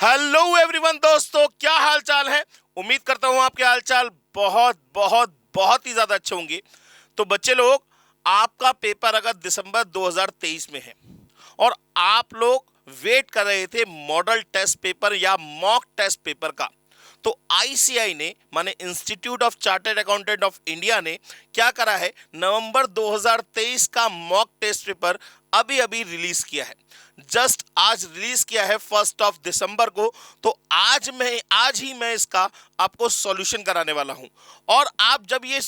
Hello everyone दोस्तों, क्या हाल चाल है। उम्मीद करता हूं आपके हाल चाल बहुत बहुत बहुत ही ज्यादा अच्छे होंगे। तो बच्चे लोग, आपका पेपर अगर दिसंबर 2023 में है और आप लोग वेट कर रहे थे मॉडल टेस्ट पेपर या मॉक टेस्ट पेपर का, तो आईसीआई ने माने institute of chartered accountant of India ने क्या करा है, नवंबर 2023 का मॉक टेस्ट पेपर अभी अभी रिलीज किया है। जस्ट आज रिलीज किया है 1 दिसंबर को। तो आज ही मैं इसका आपको सॉल्यूशन कराने वाला हूं। और आप जब ये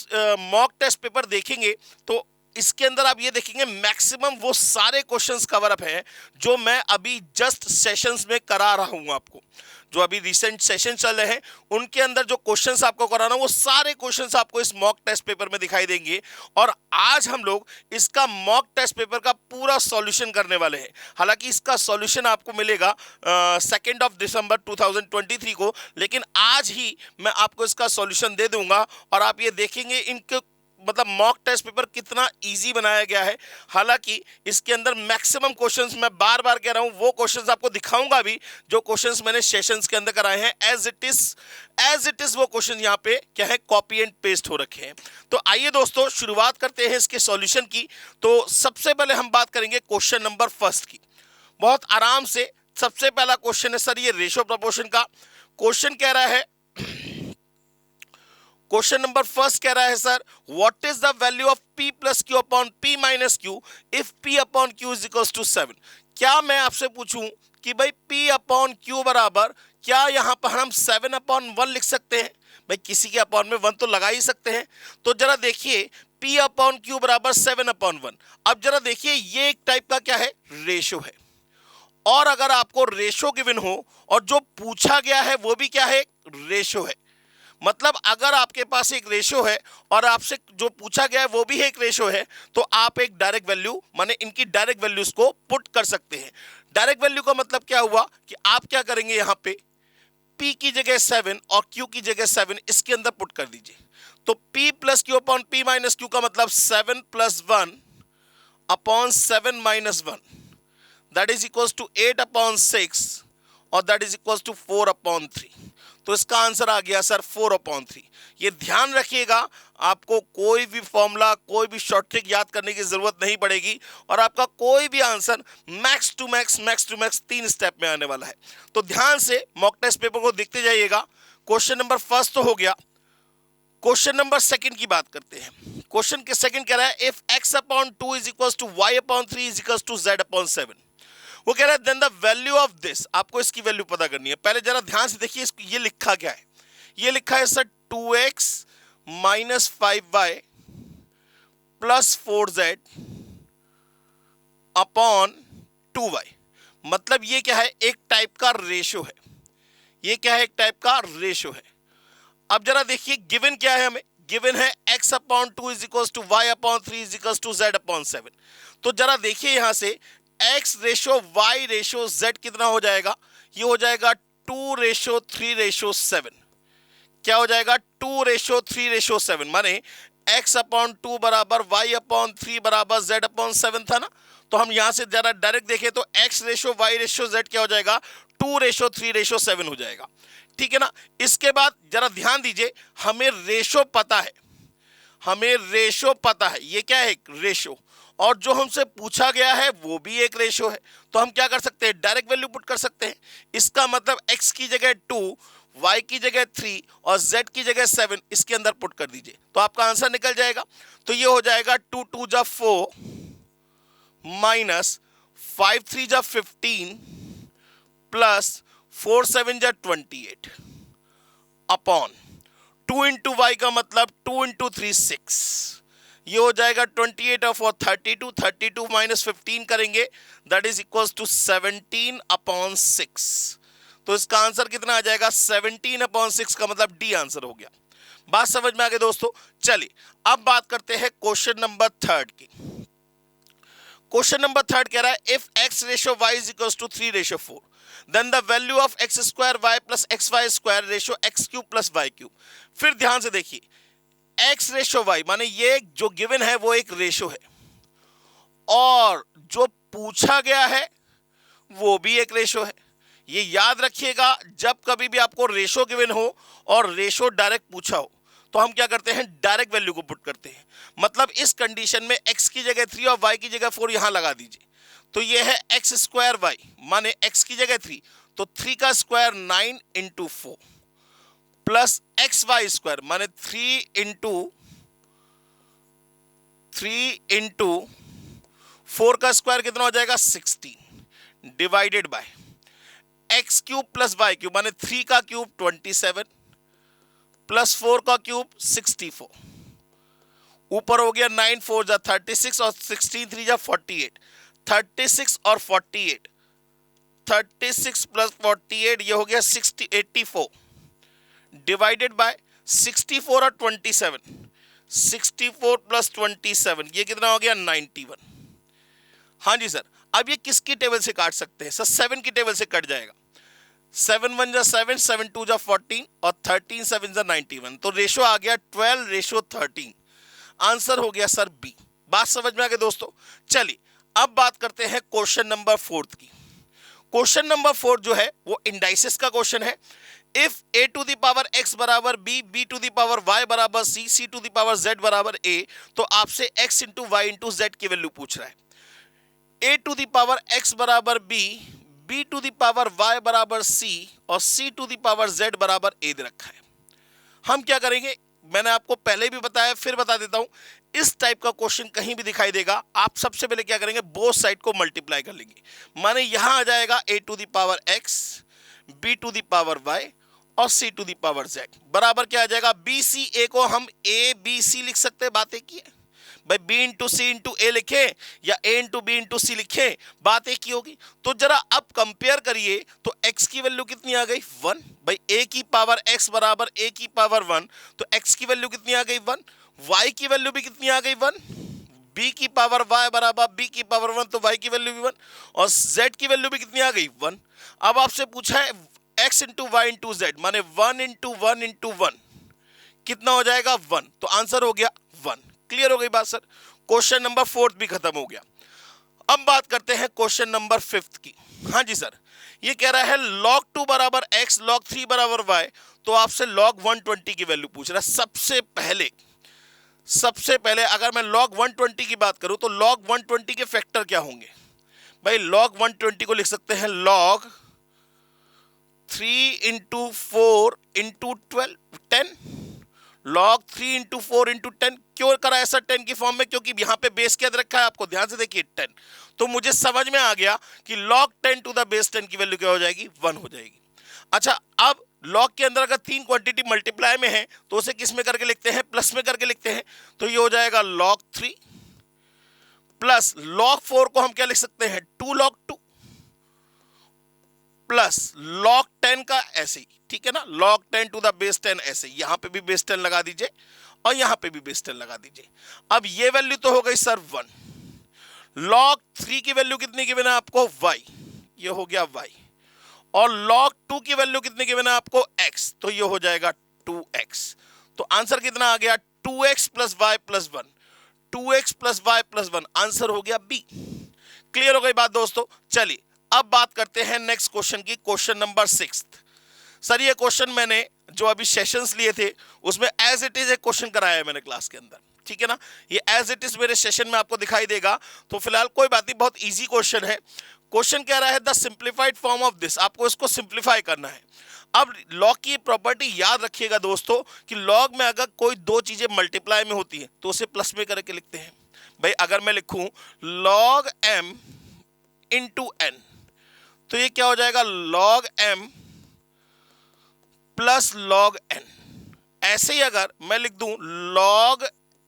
मॉक टेस्ट पेपर देखेंगे तो इसके अंदर आप ये देखेंगे मैक्सिमम वो सारे क्वेश्चंस कवर अप हैं जो मैं अभी जस्ट सेशंस में करा रहा हूं आपको। जो अभी रिसेंट सेशन चल रहे हैं उनके अंदर जो क्वेश्चंस आपको कराना वो सारे क्वेश्चंस आपको इस मॉक टेस्ट पेपर में दिखाई देंगे। और आज हम लोग इसका मॉक टेस्ट पेपर का पूरा सॉल्यूशन करने वाले हैं। हालांकि इसका सॉल्यूशन आपको मिलेगा 2 दिसंबर 2023 को, लेकिन आज ही मैं आपको इसका सॉल्यूशन दे दूंगा और आप ये देखेंगे इनके मतलब मॉक टेस्ट पेपर कितना इजी बनाया गया है। हालांकि इसके अंदर मैक्सिमम क्वेश्चंस, मैं बार बार कह रहा हूं, वो क्वेश्चंस आपको दिखाऊंगा भी जो क्वेश्चंस मैंने सेशंस के अंदर कराए हैं। एज इट इज वो क्वेश्चन यहाँ पे क्या है, कॉपी एंड पेस्ट हो रखे हैं। तो आइए दोस्तों शुरुआत करते हैं इसके सॉल्यूशन की। तो सबसे पहले हम बात करेंगे क्वेश्चन नंबर फर्स्ट की। बहुत आराम से सबसे पहला क्वेश्चन है सर ये रेशियो प्रपोर्शन का। क्वेश्चन कह रहा है, क्वेश्चन नंबर फर्स्ट कह रहा है sir, what is the value of p plus Q upon p minus Q if p upon Q is equal to 7। क्या मैं आपसे पूछूं कि भाई p अपॉन क्यू बराबर, क्या यहां पर हम 7 अपॉन 1 लिख सकते हैं? भाई किसी के अपॉन में 1 तो लगा ही सकते हैं। तो जरा देखिए p अपॉन क्यू बराबर 7 अपॉन 1। अब जरा देखिए ये एक टाइप का क्या है, रेशो है। और अगर आपको रेशो गिवन हो और जो पूछा गया है वो भी क्या है, रेशो है, मतलब अगर आपके पास एक रेशो है और आपसे जो पूछा गया है वो भी एक रेशो है, तो आप एक डायरेक्ट वैल्यू माने इनकी डायरेक्ट वैल्यूज को पुट कर सकते हैं। डायरेक्ट वैल्यू का मतलब क्या हुआ कि आप क्या करेंगे, यहां पे p की जगह 7 और q की जगह 7 इसके अंदर पुट कर दीजिए। तो p plus Q upon p minus Q का मतलब 7 plus 1 upon 7 minus 1, that is equal to 8 upon 6 और that is equal to 4 upon 3। तो इसका आंसर आ गया सर 4 अपॉन 3। ये ध्यान रखिएगा, आपको कोई भी फॉर्मूला, कोई भी शॉर्ट ट्रिक याद करने की जरूरत नहीं पड़ेगी और आपका कोई भी answer max to max 3 step में आने वाला है। तो ध्यान से मॉक टेस्ट पेपर को देखते जाइएगा। क्वेश्चन नंबर फर्स्ट तो हो गया। क्वेश्चन नंबर सेकंड की बात करते हैं। क्वेश्चन के सेकंड कह रहा है, if x upon 2 is equal to y upon 3 is equal to z upon 7। वो कह रहा है then the value of this, आपको इसकी वैल्यू पता करनी है। पहले जरा ध्यान से देखिए ये लिखा क्या है। ये लिखा है sir 2x minus 5y plus 4z upon 2y। मतलब ये क्या है, एक टाइप का रेशो है। ये क्या है, एक टाइप का रेशो है। अब जरा देखिए गिवन क्या है, हमें गिवन है x upon 2 is equal to y upon 3 is equal to z upon 7। तो जरा देखिए यहां से x ratio y ratio z कितना हो जाएगा, ये हो जाएगा 2 रेशो 3 रेशो 7। क्या हो जाएगा, 2 रेशो 3 रेशो 7, माने x अपॉन 2 बराबर y अपॉन 3 बराबर z अपॉन 7 था ना। तो हम यहां से जरा डायरेक्ट देखें तो x ratio y ratio z क्या हो जाएगा, 2 रेशो 3 रेशो 7 हो जाएगा। ठीक है ना। इसके बाद जरा ध्यान दीजिए, हमें रेशो पता है, हमें रेशो पता है, ये क्या है, एक रेशो, और जो हमसे पूछा गया है वो भी एक रेशो है। तो हम क्या कर सकते हैं, डायरेक्ट वैल्यू पुट कर सकते हैं। इसका मतलब x की जगह 2, y की जगह 3 और z की जगह 7 इसके अंदर पुट कर दीजिए, तो आपका आंसर निकल जाएगा। तो ये हो जाएगा 2 2 जा 4 माइनस 5 3 जा 15 प्लस 4 7 जा 28 अपॉन 2 इंटू वाई का मतलब 2 इंटू 3 6। ये हो जाएगा 28 और 32 माइनस 15 करेंगे, that is equal to 17 upon 6। तो इसका आंसर कितना आ जाएगा, 17 अपॉन 6 का मतलब डी आंसर हो गया। बात समझ में आ गई दोस्तों। चलिए अब बात करते हैं क्वेश्चन नंबर थर्ड की। क्वेश्चन नंबर थर्ड कह रहा है, if x ratio y is equal to 3 ratio 4 then the value of x square y plus X Y square ratio x cube plus y cube. फिर ध्यान से देखिए, x ratio y माने ये जो गिवन है वो एक रेशो है और जो पूछा गया है वो भी एक रेशो है। ये याद रखिएगा, जब कभी भी आपको रेशो गिवन हो और रेशो डायरेक्ट पूछा हो तो हम क्या करते हैं, डायरेक्ट वैल्यू को पुट करते हैं। मतलब इस कंडीशन में x की जगह 3 और y की जगह 4 यहां लगा दीजिए, तो ये है एक्स स्क्वायर वाई, माने x की जगह 3, तो 3 का square 9 into 4 plus X Y square माने 3 इंटू 4 का स्क्वायर कितना हो जाएगा 16 divided by X cube plus Y cube माने 3 का क्यूब 27 प्लस 4 का क्यूब 64, ऊपर हो गया 9 4 जा 36 और 16 3 जा 48, 36 और 48, 36 प्लस 48 ये हो गया 84 डिवाइडेड बाय 64 और 27, 64 प्लस 27 ये कितना हो गया 91। हाँ जी सर, अब ये किसकी टेबल से काट सकते हैं सर, 7 की टेबल से कट जाएगा। 7 1 जा 7, 7 2 जा 14 और 13 7 जा 91, तो रेशो आ गया 12:13। आंसर हो गया सर बी। बात समझ में आ गई दोस्तों। चलिए अब बात करते हैं क्वेश्चन नंबर 4 की। क्वेश्चन नंबर 4 जो है वो इंडाइसिस का क्वेश्चन है। If a to the power x बराबर b, b to the power y बराबर c, c to the power z बराबर a, तो आपसे x into y into z की वैल्यू पूछ रहा है। a to the power x बराबर b, b to the power y बराबर c और c to the power z बराबर a दे रखा है। हम क्या करेंगे, मैंने आपको पहले भी बताया फिर बता देता हूं, इस टाइप का क्वेश्चन कहीं भी दिखाई देगा, आप सबसे पहले क्या करेंगे, बोथ साइड को मल्टीप्लाई कर लेंगे। माने यहां आ जाएगा a to the power x, b to the power y और c to the power z बराबर क्या आ जाएगा, b c a को हम a b c लिख सकते हैं, बात एक ही है भाई। b इंटू सी इंटू ए लिखे या a इंटू बी इंटू सी लिखे, बात एक ही होगी। तो जरा अब कंपेयर करिए, तो x की वैल्यू कितनी आ गई 1 भाई, a की पावर x बराबर a की पावर 1, तो x की वैल्यू कितनी आ गई 1, y की वैल्यू भी कितनी आ गई 1, b की पावर y बराबर b की पावर 1, तो y की वैल्यू भी 1 और z की वैल्यू भी कितनी आ गई 1। अब आपसे पूछा है x into y into z माने 1 इंटू 1 इंटू 1 कितना हो जाएगा 1, तो आंसर हो गया 1। क्लियर हो गई बात सर। क्वेश्चन नंबर 4 भी खत्म हो गया। अब बात करते हैं क्वेश्चन नंबर 5 की। हाँ जी सर, ये कह रहा है log 2 बराबर x, log 3 बराबर y, तो आपसे log 120 की वैल्यू पूछ रहा है। सबसे पहले अगर मैं log 120 की बात करूं तो log 120 के फैक्टर क्या होंगे भाई। log 120 को लिख सकते हैं log 3 into 4 into 10, log 3 into 4 into 10। क्यों करा ऐसा 10 की फॉर्म में, क्योंकि यहां पे बेस क्या रखा है आपको ध्यान से देखिए 10, तो मुझे समझ में आ गया कि log 10 टू द बेस 10 की वैल्यू क्या हो जाएगी 1 हो जाएगी। अच्छा, अब log के अंदर अगर 3 क्वांटिटी मल्टीप्लाई में है तो उसे किस में करके लिखते हैं, प्लस में करके लिखते हैं, तो ये हो जाएगा log 3 प्लस log 4 को हम क्या लिख सकते हैं 2 log 2 प्लस log 10 का ऐसे ही, ठीक है ना, log 10 टू द बेस 10 ऐसे, यहां पे भी बेस 10 लगा दीजिए और यहां पे भी बेस 10 लगा दीजिए। अब ये वैल्यू तो हो गई सर 1। log 3 की वैल्यू कितनी गिवन है आपको y, ये हो गया y, और log 2 की वैल्यू कितनी गिवन है आपको x, तो ये हो जाएगा 2x। तो आंसर कितना आ गया 2x plus y plus 1, 2x plus y plus 1, answer हो गया बी। क्लियर हो गई बात दोस्तों। चलिए अब बात करते हैं नेक्स्ट क्वेश्चन की, क्वेश्चन नंबर 6। सर ये क्वेश्चन मैंने जो अभी सेशंस लिए थे उसमें एज इट इज एक क्वेश्चन कराया है मैंने क्लास के अंदर, ठीक है ना, ये एज इट इज मेरे सेशन में आपको दिखाई देगा। तो फिलहाल कोई बात नहीं, बहुत इजी क्वेश्चन है। क्वेश्चन कह रहा है the simplified form of this, आपको इसको सिंप्लीफाई करना है। अब लॉग की प्रॉपर्टी याद रखिएगा दोस्तों कि लॉग में अगर कोई दो चीजें मल्टीप्लाई में होती है तो उसे प्लस में करके लिखते हैं। भाई अगर मैं लिखूं log m इंटू n, तो ये क्या हो जाएगा log m plus log n। ऐसे ही अगर मैं लिख दूं log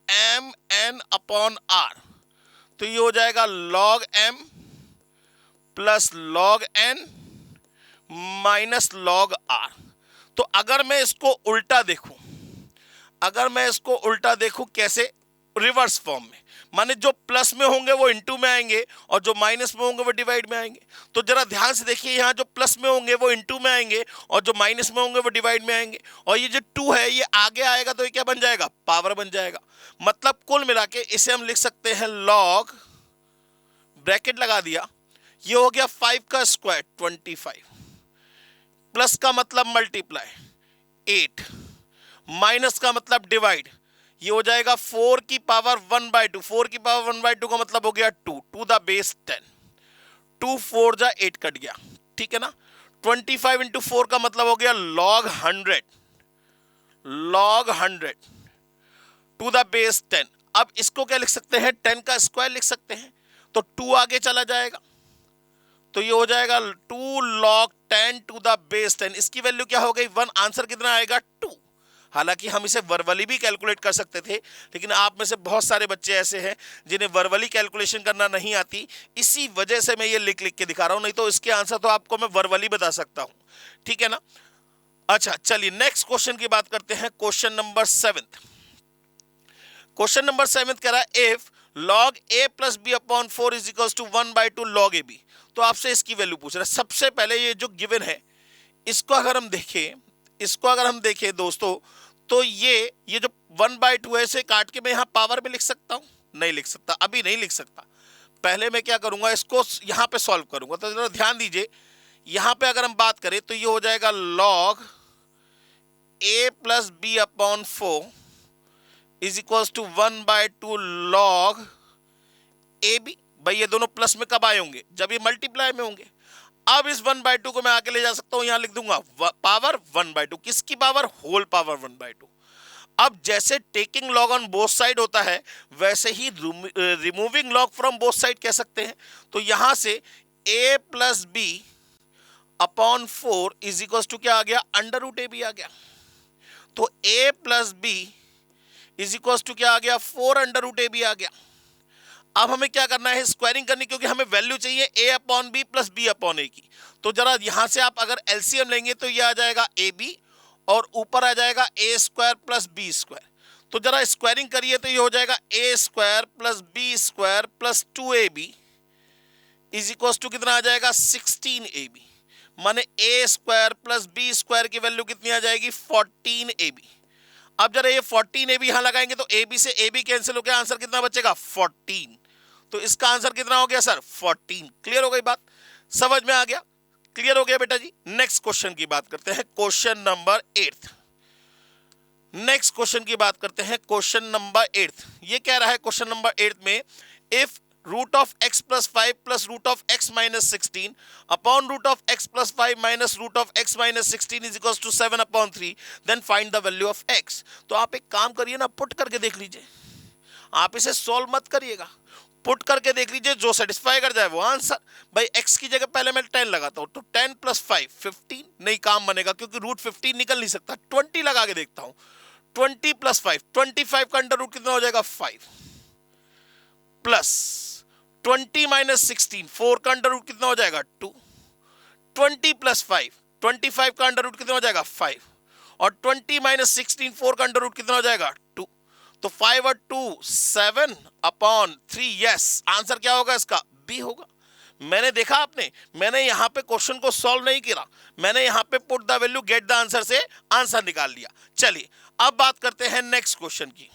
m n upon r, तो ये हो जाएगा log m plus log n minus log r। तो अगर मैं इसको उल्टा देखूं, कैसे, रिवर्स फॉर्म में, माने जो प्लस में होंगे वो इनटू में आएंगे और जो माइनस में होंगे वो डिवाइड में आएंगे। तो जरा ध्यान से देखिए, यहां जो प्लस में होंगे वो इनटू में आएंगे और जो माइनस में होंगे वो डिवाइड में आएंगे, और ये जो 2 है ये आगे आएगा तो ये क्या बन जाएगा, पावर बन जाएगा। मतलब कुल मिला के इसे हम लिख सकते हैं log, ब्रैकेट लगा दिया, ये हो गया 5 का स्क्वायर 25 प्लस का मतलब मल्टीप्लाई 8, माइनस का मतलब डिवाइड, ये हो जाएगा 4 की पावर 1/2, 4 की पावर 1/2 का मतलब हो गया 2 टू द बेस 10, 2 4 जा 8 कट गया, ठीक है ना। 25 इंटू 4 का मतलब हो गया log 100, log 100 to the base 10। अब इसको क्या लिख सकते हैं, 10 का स्क्वायर लिख सकते हैं, तो 2 आगे चला जाएगा, तो ये हो जाएगा 2 log 10 टू द बेस 10। इसकी वैल्यू क्या हो गई 1, आंसर कितना आएगा 2। हालांकि हम इसे वर्बली भी कैलकुलेट कर सकते थे, लेकिन आप में से बहुत सारे बच्चे ऐसे हैं जिन्हें वर्बली कैलकुलेशन करना नहीं आती, इसी वजह से मैं ये लिख लिख के दिखा रहा हूं, नहीं तो इसके आंसर तो आपको मैं वर्बली बता सकता हूं, ठीक है ना। अच्छा चलिए नेक्स्ट क्वेश्चन की बात करते हैं, क्वेश्चन नंबर 7। क्वेश्चन नंबर 7 कह रहा है if log a plus B upon 4 is equal to 1/2 log ab। तो आपसे इसकी वैल्यू पूछ रहा है। सबसे पहले ये जो गिवन है इसको अगर हम देखें दोस्तों, तो ये जो 1/2 है इसे काट के मैं यहां पावर में लिख सकता हूं, नहीं लिख सकता, अभी नहीं लिख सकता। पहले मैं क्या करूंगा, इसको यहां पे सॉल्व करूंगा। तो जरा ध्यान दीजिए, यहां पे अगर हम बात करें तो ये हो जाएगा log a plus B upon 4 is equal to 1/2 log a b. भाई ये दोनों प्लस में कब आए होंगे, जब ये मल्टीप्लाई में होंगे। अब इस 1/2 को मैं आके ले जा सकता हूं, यहां लिख दूंगा पावर 1/2, किसकी पावर, होल पावर 1/2। अब जैसे taking log on both side होता है, वैसे ही removing log from both side कह सकते हैं। तो यहां से a plus B upon 4 is equal to क्या आ गया, अंडर रूट ए बी आ गया। तो a plus B is equal to क्या आ गया, 4 अंडर रूट ए बी आ गया। अब हमें क्या करना है, स्क्वायरिंग करनी, क्योंकि हमें वैल्यू चाहिए a upon B plus B upon A की। तो जरा यहां से आप अगर एलसीएम लेंगे तो ये आ जाएगा ए बी और ऊपर आ जाएगा A square plus B square. तो जरा स्क्वायरिंग करिए तो ये हो जाएगा A square plus B square plus 2ab is equal to कितना आ जाएगा 16ab। माने A square plus B square की वैल्यू कितनी आ जाएगी 14ab। अब जरा ये 14ab यहां लगाएंगे तो ab से ab कैंसिल होकर आंसर कितना बचेगा 14। तो इसका आंसर कितना हो गया सर 14। क्लियर हो गई बात, समझ में आ गया, क्लियर हो गया बेटा जी। नेक्स्ट क्वेश्चन की बात करते हैं, क्वेश्चन नंबर 8। नेक्स्ट क्वेश्चन की बात करते हैं, क्वेश्चन नंबर 8। ये कह रहा है क्वेश्चन नंबर 8 में if root of x plus 5 plus root of x minus 16 upon root of x plus 5 minus root of x minus 16 is equal to 7 upon 3 then find the value of x। तो आप एक काम करिए ना, put करके देख लीजिए, आप इसे सॉल्व मत करिएगा, पुट करके देख लीजिए, जो सेटिस्फाई कर जाए वो आंसर। भाई x की जगह पहले मैं 10 लगाता हूं, तो 10 प्लस 5 15, नहीं काम बनेगा क्योंकि रूट 15 निकल नहीं सकता। 20 लगा के देखता हूं, 20 प्लस 5 25 का अंडर रूट कितना हो जाएगा 5 प्लस 20 माइनस 16 4 का अंडर रूट कितना हो जाएगा 2, 20 प्लस 5 25 का अंडर रूट कितना हो जाएगा 5 और 20 माइनस 16 4 का अंडर रूट कितना हो जाएगा 2। तो 5 और 2 7 अपॉन 3। यस, आंसर क्या होगा इसका बी होगा। मैंने देखा आपने, मैंने यहां पे क्वेश्चन को सॉल्व नहीं किया, मैंने यहां पे put the value get the answer से आंसर निकाल लिया। चलिए अब बात करते हैं नेक्स्ट क्वेश्चन की,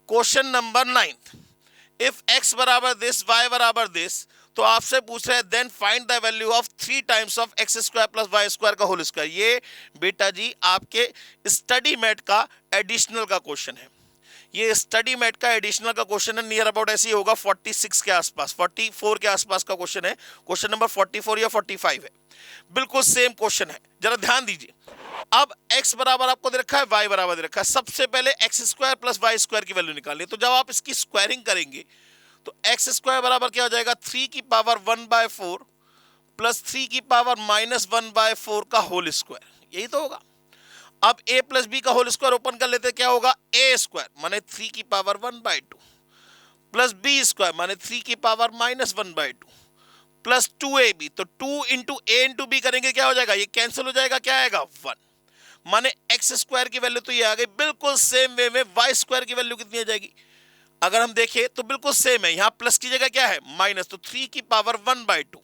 क्वेश्चन नंबर 9। इफ x बराबर दिस y बराबर दिस, तो आपसे पूछ रहे हैं then find the value of 3 times of x square plus y square का होल स्क्वायर। ये बेटा जी आपके स्टडी मैट का एडिशनल का क्वेश्चन है, ये स्टडी मैट का एडिशनल का क्वेश्चन है। नियर अबाउट ऐसे ही होगा 46 के आसपास, 44 के आसपास का क्वेश्चन है, क्वेश्चन नंबर 44 या 45 है, बिल्कुल सेम क्वेश्चन है। जरा ध्यान दीजिए, अब x बराबर आपको दे रखा है, y बराबर दे रखा है, सबसे पहले x square plus y square की वैल्यू निकालनी है। तो जब आप इसकी स्क्वायरिंग करेंगे तो x स्क्वायर बराबर क्या हो जाएगा 3 की पावर 1/4 प्लस 3 की पावर माइनस 1/4 का होल स्क्वायर, यही तो होगा। अब a प्लस बी का होल स्क्वायर ओपन कर लेते, क्या होगा a स्क्वायर माने 3 की पावर 1/2 प्लस b स्क्वायर माने 3 की पावर माइनस 1/2 प्लस 2ab। तो 2 इंटू a इंटू बी करेंगे क्या हो जाएगा, ये कैंसिल हो जाएगा, क्या आएगा 1। माने x स्क्वायर की वैल्यू तो ये आ गई। बिल्कुल सेम वे में y स्क्वायर की वैल्यू कितनी आ जाएगी, अगर हम देखें तो बिल्कुल सेम है, यहां प्लस की जगह क्या है माइनस, तो 3 की पावर 1/2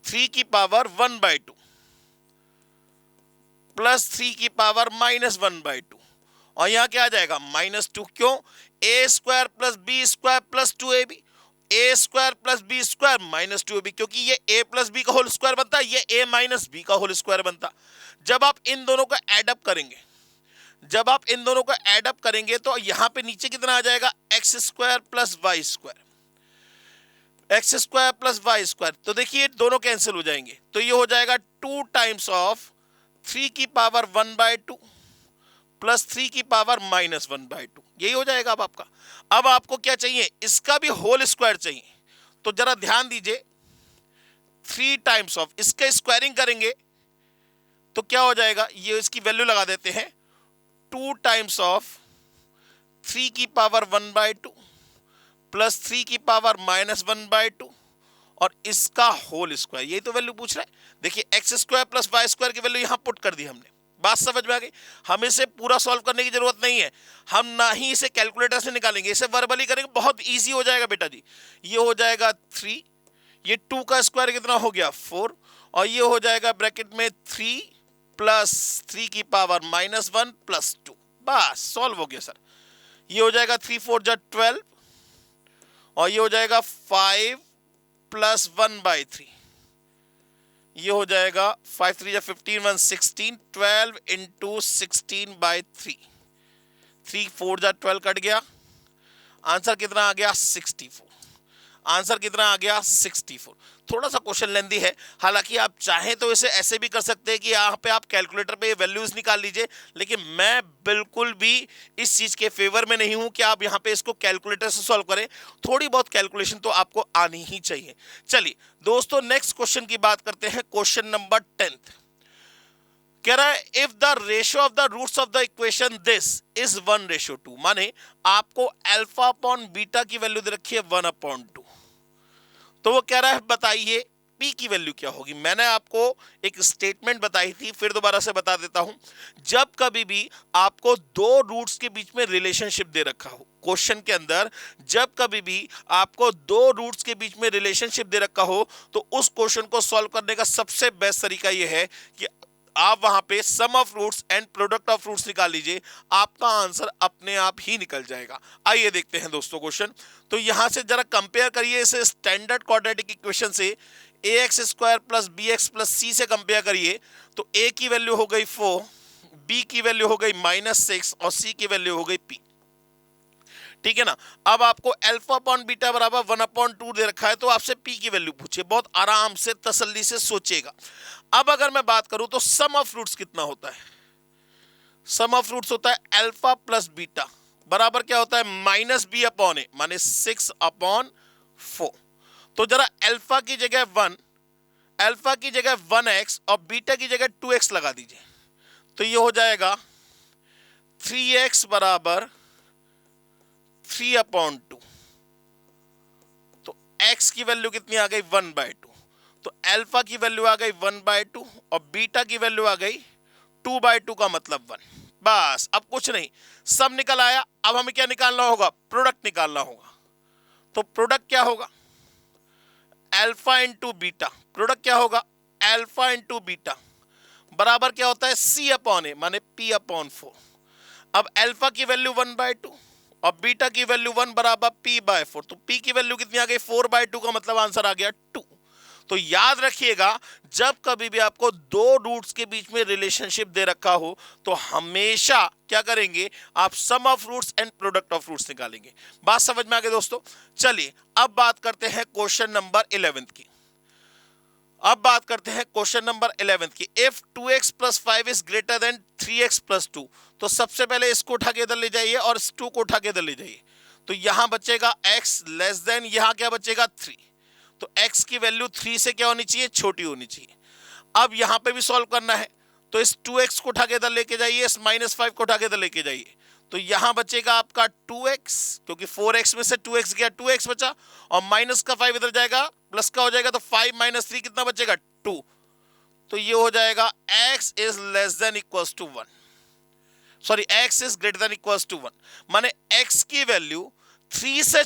3 की पावर 1/2 प्लस 3 की पावर माइनस 1/2 और यहां क्या आ जाएगा -2। क्यों, a square plus B square plus 2ab। A square plus B square minus 2ab, क्योंकि ये a प्लस बी का होल स्क्वायर बनता है, ये a माइनस बी का होल स्क्वायर बनता। जब आप इन दोनों का एडअप करेंगे, जब आप इन दोनों का एडअप करेंगे तो यहां पे नीचे कितना आ जाएगा, x square plus y square, x square plus y square. तो देखिए दोनों कैंसिल हो जाएंगे, तो ये हो जाएगा 2 टाइम्स ऑफ 3 की पावर 1/2 प्लस 3 की पावर -1/2, यही हो जाएगा अब आपका। अब आपको क्या चाहिए, इसका भी होल स्क्वायर चाहिए। तो जरा ध्यान दीजिए, 3 टाइम्स ऑफ इसका स्क्वायरिंग करेंगे तो क्या हो जाएगा, ये इसकी वैल्यू लगा देते हैं, 2 टाइम्स ऑफ 3 की पावर 1/2 प्लस 3 की पावर -1/2 और इसका होल स्क्वायर, यही तो वैल्यू पूछ रहा है। देखिए x square plus y square की वैल्यू यहां पुट कर दी हमने, बात समझ में आ गई। हमें इसे पूरा सॉल्व करने की जरूरत नहीं है, हम ना ही इसे कैलकुलेटर से निकालेंगे, इसे वर्बली करेंगे, बहुत इजी हो जाएगा बेटा जी। ये हो जाएगा 3, ये 2 का स्क्वायर कितना हो गया 4, और ये हो जाएगा ब्रैकेट में 3 प्लस 3 की पावर -1 प्लस 2, बस सॉल्व हो गया सर। ये हो जाएगा 3 4 जा 12, और ये हो जाएगा 5 प्लस 1/3, ये हो जाएगा 5 3 जा 15 1 16, 12 इंटू 16/3, 3 4 जा 12 कट गया, आंसर कितना आ गया 64, आंसर कितना आ गया 64। थोड़ा सा क्वेश्चन लेंदी है, हालांकि आप चाहें तो इसे ऐसे भी कर सकते हैं कि यहाँ पे आप कैलकुलेटर पे वैल्यूज निकाल लीजिए, लेकिन मैं बिल्कुल भी इस चीज के फेवर में नहीं हूं कि आप यहाँ पे इसको कैलकुलेटर से सॉल्व करें। थोड़ी बहुत कैलकुलेशन तो आपको आनी ही चाहिए। चलिए दोस्तों नेक्स्ट क्वेश्चन की बात करते हैं, क्वेश्चन नंबर 10 कह रहा है if the ratio of the roots of the equation this is 1:2, माने आपको अल्फा अपॉन बीटा की वैल्यू दे रखी है 1/2, तो वो कह रहा है बताइए P की वैल्यू क्या होगी। मैंने आपको एक स्टेटमेंट बताई थी, फिर दोबारा से बता देता हूं। जब कभी भी आपको दो रूट्स के बीच में रिलेशनशिप दे रखा हो क्वेश्चन के अंदर, जब कभी भी आपको दो रूट्स के बीच में रिलेशनशिप दे रखा हो, तो उस क्वेश्चन को सॉल्व करने का सबसे बेस्ट तरीका यह है कि आप वहां पे sum of roots and product of roots निकाल लीजिए, आपका आंसर अपने आप ही निकल जाएगा। आइए देखते हैं दोस्तों क्वेश्चन। तो यहां से जरा कंपेयर करिए इसे स्टैंडर्ड क्वाड्रेटिक इक्वेशन से, ax square plus bx plus c से कंपेयर करिए। तो a की वैल्यू हो गई 4, b की वैल्यू हो गई -6 और c की वैल्यू हो गई p, ठीक है ना। अब आपको अल्फा अपॉन बीटा बराबर 1/2 दे रखा है, तो आपसे p की वैल्यू पूछिए, बहुत आराम से तसल्ली से सोचेगा। अब अगर मैं बात करूं तो सम ऑफ रूट्स कितना होता है, सम ऑफ रूट्स होता है अल्फा प्लस बीटा बराबर क्या होता है -b अपॉन ए, माने 6/4। तो जरा अल्फा की जगह 1, अल्फा की जगह 1x और बीटा की जगह 2x लगा दीजिए, तो ये हो जाएगा 3x बराबर 3/2। तो x की वैल्यू कितनी आ गई 1/2, तो अल्फा की वैल्यू आ गई 1/2 और बीटा की वैल्यू आ गई 2/2 का मतलब 1। बस अब कुछ नहीं, सब निकल आया। अब हमें क्या निकालना होगा, प्रोडक्ट निकालना होगा। तो प्रोडक्ट क्या होगा, अल्फा इंटू बीटा, प्रोडक्ट क्या होगा अल्फा इंटू बीटा बराबर क्या होता है c अपॉन ए, माने p/4। अब अल्फा की वैल्यू 1/2 और बीटा की वैल्यू 1 बराबर p/4, तो p की वैल्यू कितनी आ गई 4/2 का मतलब आंसर आ गया 2। तो याद रखिएगा, जब कभी भी आपको दो रूट्स के बीच में रिलेशनशिप दे रखा हो, तो हमेशा क्या करेंगे आप sum of roots and product of roots निकालेंगे। बात समझ में आ गई दोस्तों। चलिए अब बात करते हैं क्वेश्चन नंबर 11 की। अब बात करते हैं क्वेश्चन नंबर 11 की। If 2x plus 5 is greater then 3x plus 2, तो सबसे पहले इसको उठा के इधर ले जाइए और इस 2 को उठा के इधर ले जाइए, तो यहां बचेगा x लेस देन, यहां क्या बचेगा 3। तो x की वैल्यू 3 से क्या होनी चाहिए, छोटी होनी चाहिए। अब यहां पे भी सॉल्व करना है, तो इस 2x को उठा के इधर लेके जाइए, इस -5 को उठा के इधर लेके जाइए, तो यहां बचेगा आपका 2x, क्योंकि 4x में से 2x गया 2x बचा, और माइनस का 5 इधर जाएगा, प्लस का हो जाएगा, तो 5 - 3 कितना बचेगा 2। तो ये हो जाएगा x is less than equals to 1, sorry x is greater than equals to 1, माने x की वैल्यू 3 से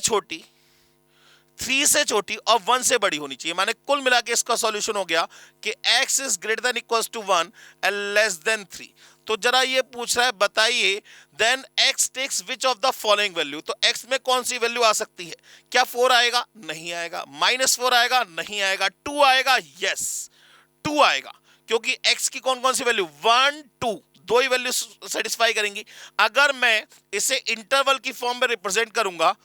छोटी और 1 से बड़ी होनी चाहिए। माने कुल मिला के इसका सॉल्यूशन हो गया कि x is greater than equals to 1 and less than 3। तो जरा ये पूछ रहा है बताइए then x takes which of the following value, तो x में कौन सी वैल्यू आ सकती है? क्या 4 आएगा? नहीं आएगा। -4 आएगा? नहीं आएगा। 2 आएगा? यस 2 आएगा, क्योंकि x की कौन कौन सी वैल्यू 1 2 दो ही वैल्यू सेटिस्फाई करेंगी। अगर मैं इसे इंटरवल की फॉर्म में रिप्रेजेंट करूंगा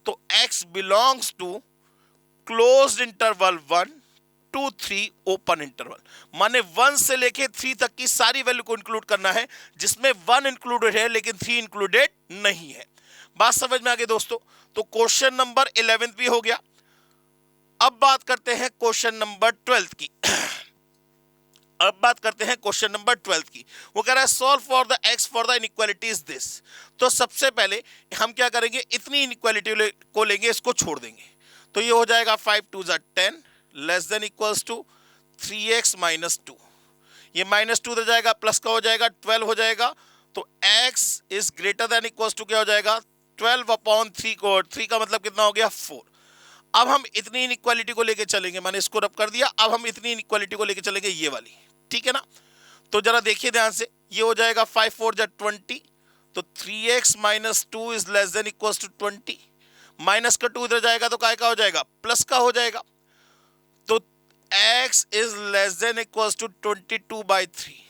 तो x belongs to closed interval 1 2 3 open interval, माने 1 से लेके 3 तक की सारी वैल्यू को इंक्लूड करना है, जिसमें 1 इंक्लूडेड है लेकिन 3 इंक्लूडेड नहीं है। बात समझ में आ गई दोस्तों? तो क्वेश्चन नंबर 11 भी हो गया। अब बात करते हैं क्वेश्चन नंबर 12 की। अब बात करते हैं क्वेश्चन नंबर 12 की। वो कह रहा है solve for the x for the inequality is this. तो सबसे पहले हम क्या करेंगे, इतनी इनइक्वालिटी को लेंगे, इसको छोड़ देंगे। तो ये हो जाएगा 5 2 10 less than equals to 3x minus 2। ये -2 इधर जाएगा, प्लस का हो जाएगा 12 हो जाएगा। तो x is greater than equals to क्या हो जाएगा 12/3 को 3 का मतलब कितना हो गया 4। अब हम इतनी इनइक्वालिटी को लेके चलेंगे, मैंने इसको रब कर दिया। अब हम इतनी इनइक्वालिटी को लेके चलेंगे ये वाली, ठीक है ना? तो जरा देखिए ध्यान से, ये हो जाएगा 5 4 20, तो 3x minus 2 is less than equals to 20। Minus का 2 इधर जाएगा तो काय का हो जाएगा, प्लस का हो जाएगा। तो x is less than equals to 22/3।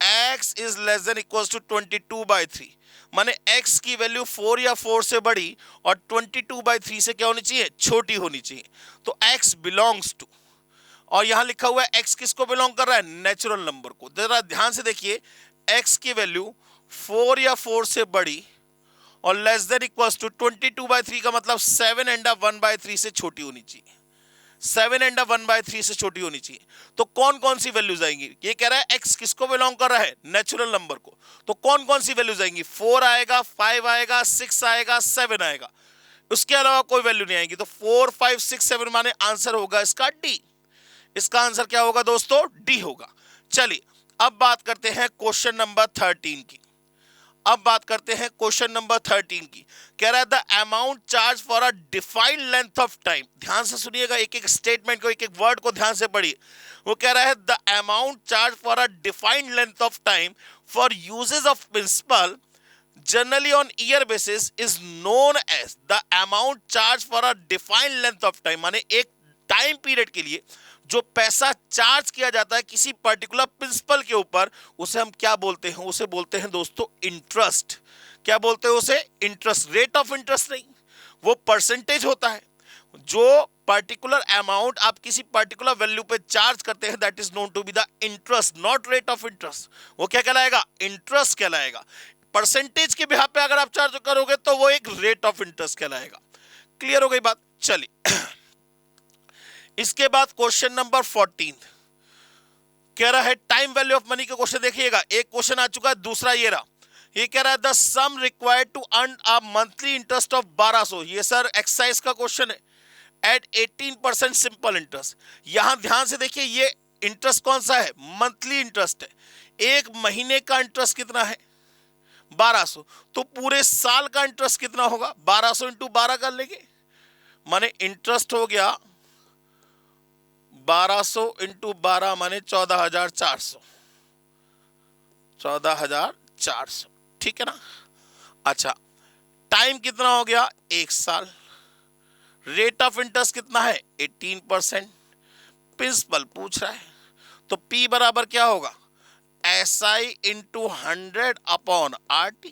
x is less than equals to 22/3, माने x की वैल्यू 4 या 4 से बड़ी और 22/3 से क्या होनी चाहिए, छोटी होनी चाहिए। तो x बिलोंग्स टू, और यहां लिखा हुआ है x किसको बिलोंग कर रहा है, नेचुरल नंबर को। जरा ध्यान से देखिए, x की वैल्यू 4 या 4 से बड़ी और लेस देन इक्वल्स टू 22/3 का मतलब 7 and 1/3 से छोटी होनी चाहिए। 7 and 1/3 से छोटी होनी चाहिए। तो कौन कौन सी वैल्यूज आएंगी, ये कह रहा है x किसको बिलोंग कर रहा है, नेचुरल नंबर को। तो कौन कौन सी वैल्यूज आएंगी, 4 आएगा, 5 आएगा, 6 आएगा, 7 आएगा, उसके अलावा कोई वैल्यू नहीं आएगी। तो 4 5 6 7 माने आंसर होगा इसका डी। इसका आंसर क्या होगा दोस्तों, डी होगा। चलिए अब बात करते हैं क्वेश्चन नंबर 13 की। अब बात करते हैं क्वेश्चन नंबर 13 की। कह रहा है the amount charge for a defined length of time. ध्यान से सुनिएगा, एक एक स्टेटमेंट को, एक एक वर्ड को ध्यान से पढ़िए। वो कह रहा है the amount charge for a defined length of time for uses of principal generally on year basis is known as the amount charged for a defined length of time। माने एक टाइम पीरियड के लिए जो पैसा charge किया जाता है किसी पर्टिकुलर प्रिंसिपल के ऊपर, उसे हम क्या बोलते हैं, उसे बोलते हैं दोस्तों इंटरेस्ट। क्या बोलते हैं उसे, इंटरेस्ट। रेट ऑफ इंटरेस्ट नहीं, वो परसेंटेज होता है। जो पर्टिकुलर अमाउंट आप किसी पर्टिकुलर वैल्यू पे चार्ज करते हैं that is known to be the interest, not rate of interest. वो क्या कहलाएगा, इंटरेस्ट कहलाएगा। परसेंटेज के बिहाफ पे अगर आप चार्ज करोगे तो वो एक रेट ऑफ इंटरेस्ट कहलाएगा। क्लियर हो गई बात? चलिए इसके बाद क्वेश्चन नंबर 14 कह रहा है टाइम वैल्यू ऑफ मनी का क्वेश्चन। देखिएगा, एक क्वेश्चन आ चुका है, दूसरा ये रहा। ये कह रहा है the sum required to earn a monthly interest of 1200। ये सर एक्सरसाइज का क्वेश्चन है एट 18% सिंपल इंटरेस्ट। यहां ध्यान से देखिए, ये इंटरेस्ट कौन सा है, मंथली इंटरेस्ट है। एक महीने का इंटरेस्ट कितना है, 1200। तो पूरे साल का इंटरेस्ट कितना होगा, 1200 इंटू 12 कर लेंगे, माने इंटरेस्ट हो गया 1200 इंटू 12 माने 14,400। 14,400, ठीक है ना? अच्छा, टाइम कितना हो गया, एक साल। रेट ऑफ इंटरेस्ट कितना है, 18%। प्रिंसिपल पूछ रहा है, तो P बराबर क्या होगा, SI इंटू 100 अपॉन RT।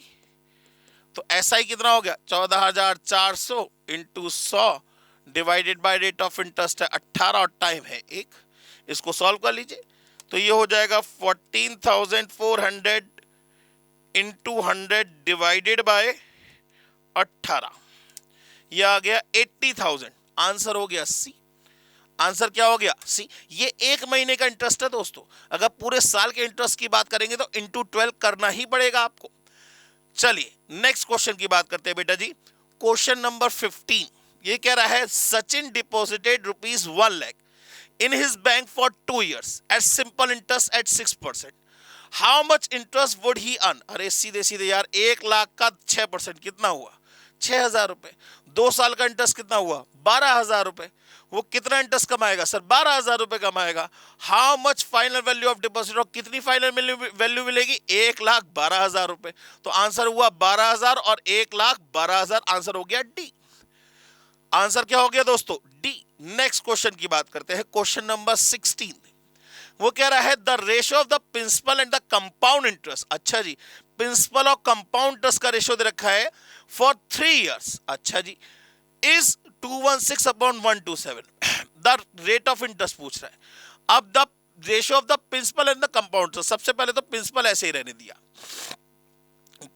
तो SI कितना हो गया, 14,400 into 100 divided by rate of interest है 18 और टाइम है 1। इसको सॉल्व कर लीजिए, तो ये हो जाएगा 14,400 इंटू 100 डिवाइडेड बाय 18। ये आ गया 80,000। आंसर हो गया सी। आंसर क्या हो गया, सी। ये एक महीने का इंटरेस्ट है दोस्तों। अगर पूरे साल के इंटरेस्ट की बात करेंगे तो इंटू 12 करना ही पड़ेगा आपको। चलिए नेक्स्ट क्वेश्चन की बात करते हैं बेटा जी। क्वेश्चन नंबर 15 ये कह रहा है Sachin deposited ₹1 lakh in his bank for 2 years at simple interest at 6%। How much interest would he earn. अरे सीधे सीधे यार, 1 लाख का 6% कितना हुआ, 6,000 रुपए। 2 साल का इंटरेस्ट कितना हुआ? 12,000 रुपए। वो कितना इंटरेस्ट कमाएगा सर? 12,000 रुपए कमाएगा। How much final value of deposit, और कितनी फाइनल वैल्यू मिलेगी? 1,12,000 रुपए। तो आंसर हुआ 12,000 और 1,12,000, आंसर हो गया डी। आंसर क्या हो गया दोस्तों? डी। नेक्स्ट क्वेश्चन की बात करते हैं, क्वेश्चन नंबर 16। वो कह रहा है the ratio of the principal and the compound interest. अच्छा जी, प्रिंसिपल और कंपाउंड इंटरेस्ट का रेशियो दे रखा है फॉर 3 इयर्स। अच्छा जी, is 216/127। The rate of interest पूछ रहा है। अब the ratio of the principal and the compound interest, सबसे पहले तो प्रिंसिपल ऐसे ही रहने दिया।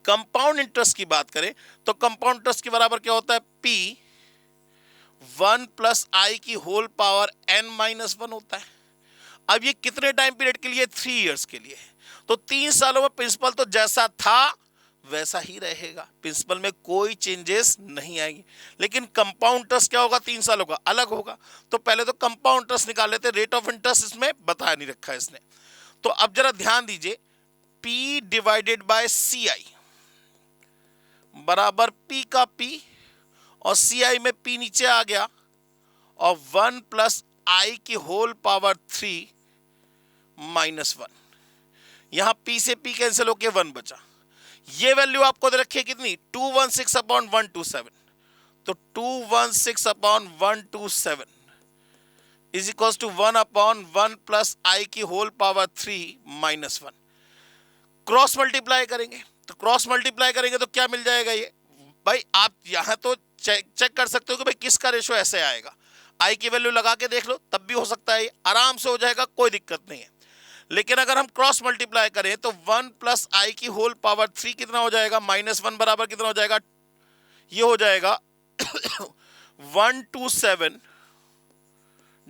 कंपाउंड इंटरेस्ट की बात करें तो कंपाउंड इंटरेस्ट के बराबर क्या होता है? P 1 प्लस आई की होल पावर n-1 होता है। अब ये कितने टाइम पीरियड के लिए? 3 इयर्स के लिए। तो 3 सालों में प्रिंसिपल तो जैसा था वैसा ही रहेगा, प्रिंसिपल में कोई चेंजेस नहीं आएगी। लेकिन कंपाउंड इंटरेस्ट क्या होगा? 3 सालों का अलग होगा। तो पहले तो कंपाउंड इंटरेस्ट निकाल लेते, रेट ऑफ इंटरेस्ट इसमें बताया नहीं रखा है इसने। तो अब जरा ध्यान दीजिए, P डिवाइडेड बाय CI बराबर P का P, और CI में P नीचे आ गया, और 1 प्लस आई की होल पावर 3-1। यहां P से P कैंसिल होके 1 बचा। ये वैल्यू आपको दे रखी है कितनी? 216/127। तो 216/127 is equal to 1/1 plus i की होल पावर 3-1। क्रॉस मल्टीप्लाई करेंगे, तो क्रॉस मल्टीप्लाई करेंगे तो क्या मिल जाएगा? ये भाई आप यहां तो चेक कर सकते हो कि भाई किसका रेशो ऐसे आएगा। आई की वैल्यू लगा के देख लो, तब भी हो सकता है, आराम से हो जाएगा, कोई दिक्कत नहीं है। लेकिन अगर हम क्रॉस मल्टीप्लाई करें तो 1 प्लस आई की होल पावर 3 कितना हो जाएगा? -1 बराबर कितना हो जाएगा? ये हो जाएगा 127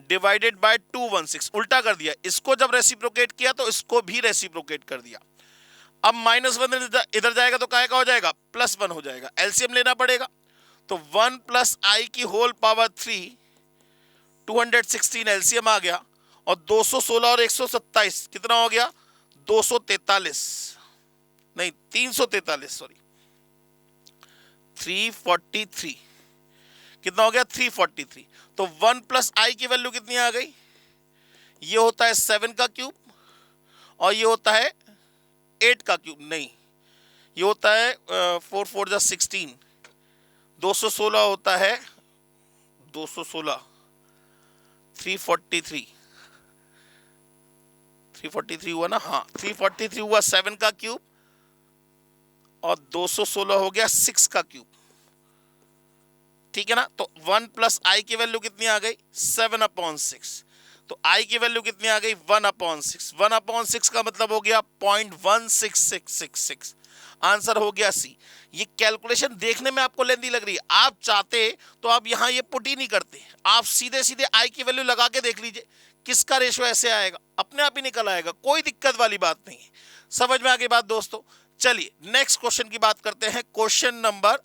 डिवाइडेड बाय 216। उल्टा कर दिया, इसको जब रेसिप्रोकेट किया तो इसको भी रेसिप्रोकेट कर दिया। अब -1 इधर जाएगा तो काय का हो जाएगा? +1 हो जाएगा। एलसीएम लेना पड़ेगा, तो 1 प्लस आई की होल पावर 3 216 एलसीएम आ गया, और 216 और 127 कितना हो गया? 243, नहीं 343, सॉरी 343। कितना हो गया? 343। तो 1 प्लस आई की वैल्यू कितनी आ गई? ये होता है 7 का क्यूब, और ये होता है 8 का क्यूब, नहीं ये होता है 4 4 जा 16, 216 होता है 216, 343 हुआ ना? हाँ 343 हुआ 7 का क्यूब, और 216 हो गया 6 का क्यूब। ठीक है ना? तो 1 प्लस आई की वैल्यू कितनी आ गई? 7/6। तो आई की वैल्यू कितनी आ गई? 1/6। 1/6 का मतलब हो गया 0.16666। आंसर हो गया सी। ये कैलकुलेशन देखने में आपको लेंदी लग रही है, आप चाहते तो आप यहां ये पुट ही नहीं करते, आप सीधे सीधे आई की वैल्यू लगा के देख लीजिए किसका रेशो ऐसे आएगा, अपने आप ही निकल आएगा, कोई दिक्कत वाली बात नहीं है। समझ में आ गई बात दोस्तों? चलिए नेक्स्ट क्वेश्चन की बात करते हैं, क्वेश्चन नंबर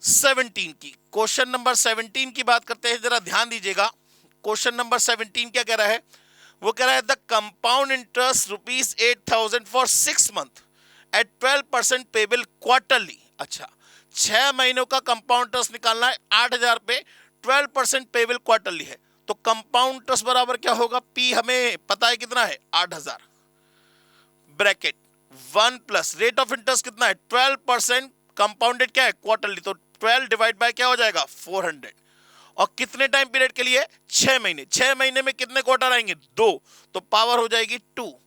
17 की। क्वेश्चन नंबर 17 की बात करते हैं, जरा ध्यान दीजिएगा। क्वेश्चन नंबर 17 क्या कह रहा है? वो कह रहा है the compound interest ₹8,000 for 6 month at 12% payable quarterly. अच्छा, 6 महीनों का कंपाउंड इंटरेस्ट निकालना है 8,000 पे, 12% पेबल क्वार्टरली है, तो कंपाउंड इंटरेस्ट बराबर क्या होगा? पी हमें पता है कितना है? 8,000 bracket 1 plus rate of interest कितना है? 12%, कंपाउंडेड क्या है? क्वार्टरली, तो 12 डिवाइड बाय क्या हो जाएगा? 400। और कितने टाइम पीरियड के लिए? 6 महीने। 6 महीने में कितने क्वार्टर आएंगे? 2, तो पावर हो जाएगी 2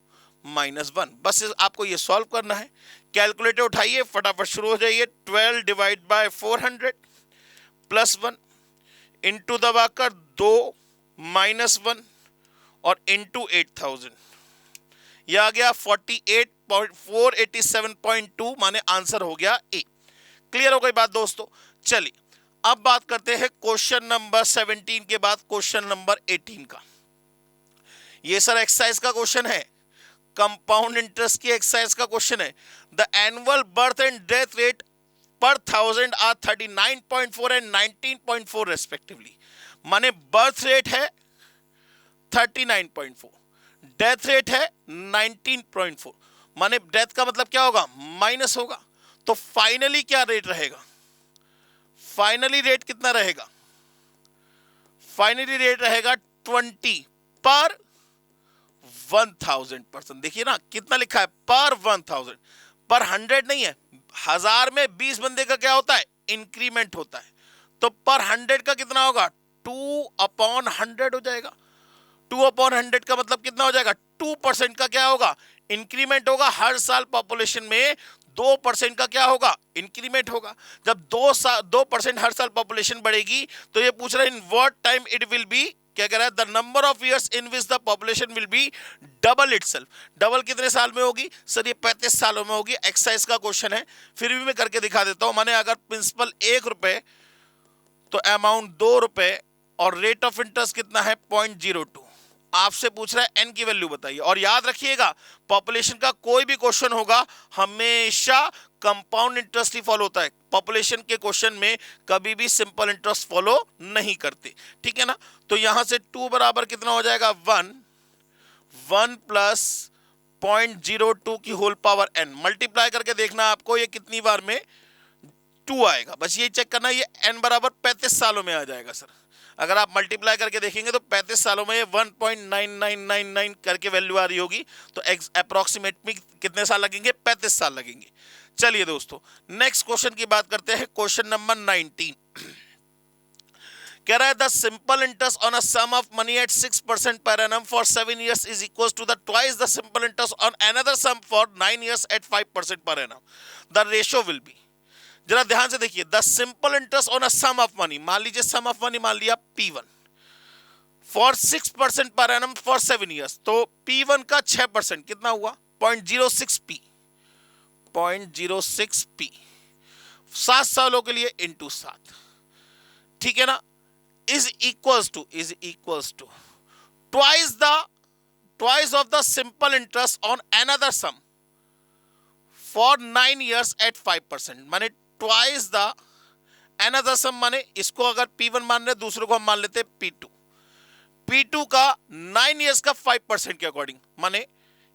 -1। बस आपको ये सॉल्व करना है। कैलकुलेटर उठाइए, फटाफट शुरू हो जाइए। 12 डिवाइड बाय 400 +1 इंटू दबाकर 2 -1 और इंटू 8,000, यह आ गया 487.2, माने आंसर हो गया ए। क्लियर हो गई बात दोस्तों? चलिए अब बात करते हैं क्वेश्चन नंबर 17 के बाद क्वेश्चन नंबर 18 का। ये सर एक्सरसाइज का क्वेश्चन है, कंपाउंड इंटरेस्ट की एक्सरसाइज का क्वेश्चन है। The annual birth and death rate पर 1000 आर 39.4 एंड 19.4 रेस्पेक्टिवली। माने बर्थ रेट है 39.4, डेथ रेट है 19.4, माने डेथ का मतलब क्या होगा? माइनस होगा। तो फाइनली क्या रेट रहेगा? फाइनली रेट कितना रहेगा? फाइनली रेट रहेगा 20 पर 1000 पर्सन। देखिए ना कितना लिखा है, पर 1000, पर 100 नहीं है। 1000 में 20 बंदे का क्या होता है? इंक्रीमेंट होता है। तो पर 100 का कितना होगा? 2/100 हो जाएगा। 2/100 का मतलब कितना हो जाएगा? 2% का क्या होगा? इंक्रीमेंट होगा। हर साल पॉपुलेशन में 2% का क्या होगा? इंक्रीमेंट होगा। जब 2% हर साल पॉपुलेशन बढ़ेगी तो ये पूछ रहा है in what time it will be, क्या कह रहा है? The number of years in which the population will be double itself. Double कितने साल में होगी सर? ये 35 सालों में होगी। एक्सरसाइज का क्वेश्चन है, फिर भी मैं करके दिखा देता हूं। माने अगर प्रिंसिपल 1 रुपए तो अमाउंट 2 रुपए और रेट ऑफ इंटरेस्ट कितना है? 0.02। आपसे पूछ रहा है एन की वैल्यू बताइए। और याद रखिएगा पॉपुलेशन का कोई भी क्वेश्चन होगा हमेशा कंपाउंड इंटरेस्ट ही फॉलो होता है। पॉपुलेशन के क्वेश्चन में कभी भी सिंपल इंटरेस्ट फॉलो नहीं करते, ठीक है ना। तो यहां से 2 बराबर कितना हो जाएगा? 1 प्लस 0.02 की होल पावर n। मल्टीप्लाई करके देखना आपको ये कितनी बार में 2 आएगा। बस ये चेक करना, ये n बराबर 35 सालों में आ जाएगा सर। अगर आप मल्टीप्लाई करके देखेंगे तो 35 सालों में ये 1.9999 करके वैल्यू आ रही होगी। तो अप्रोक्सीमेट में कितने साल लगेंगे? 35 साल लगेंगे। चलिए दोस्तों नेक्स्ट क्वेश्चन की बात करते हैं। क्वेश्चन नंबर 19 कह रहा है the simple interest on a sum of money at 6% per annum for 7 years is equal to the twice the simple interest on another sum for 9 years at 5% per annum. The ratio will be, जरा ध्यान से देखिए, the simple interest on a sum of money, मान लीजिए सम of money मान लिया P1 for 6% per annum for 7 years। तो P1 का 6% कितना हुआ? 0.06p, 0.06p 7 सालों के लिए इंटू 7, ठीक है ना। Is equals to twice of the simple interest on another sum for 9 years at 5%। माने ट्वाइस द अनदर सम, माने इसको अगर P1 मान रहे दूसरे को हम मान लेते P2। P2 का 9 years का 5% के अकॉर्डिंग, माने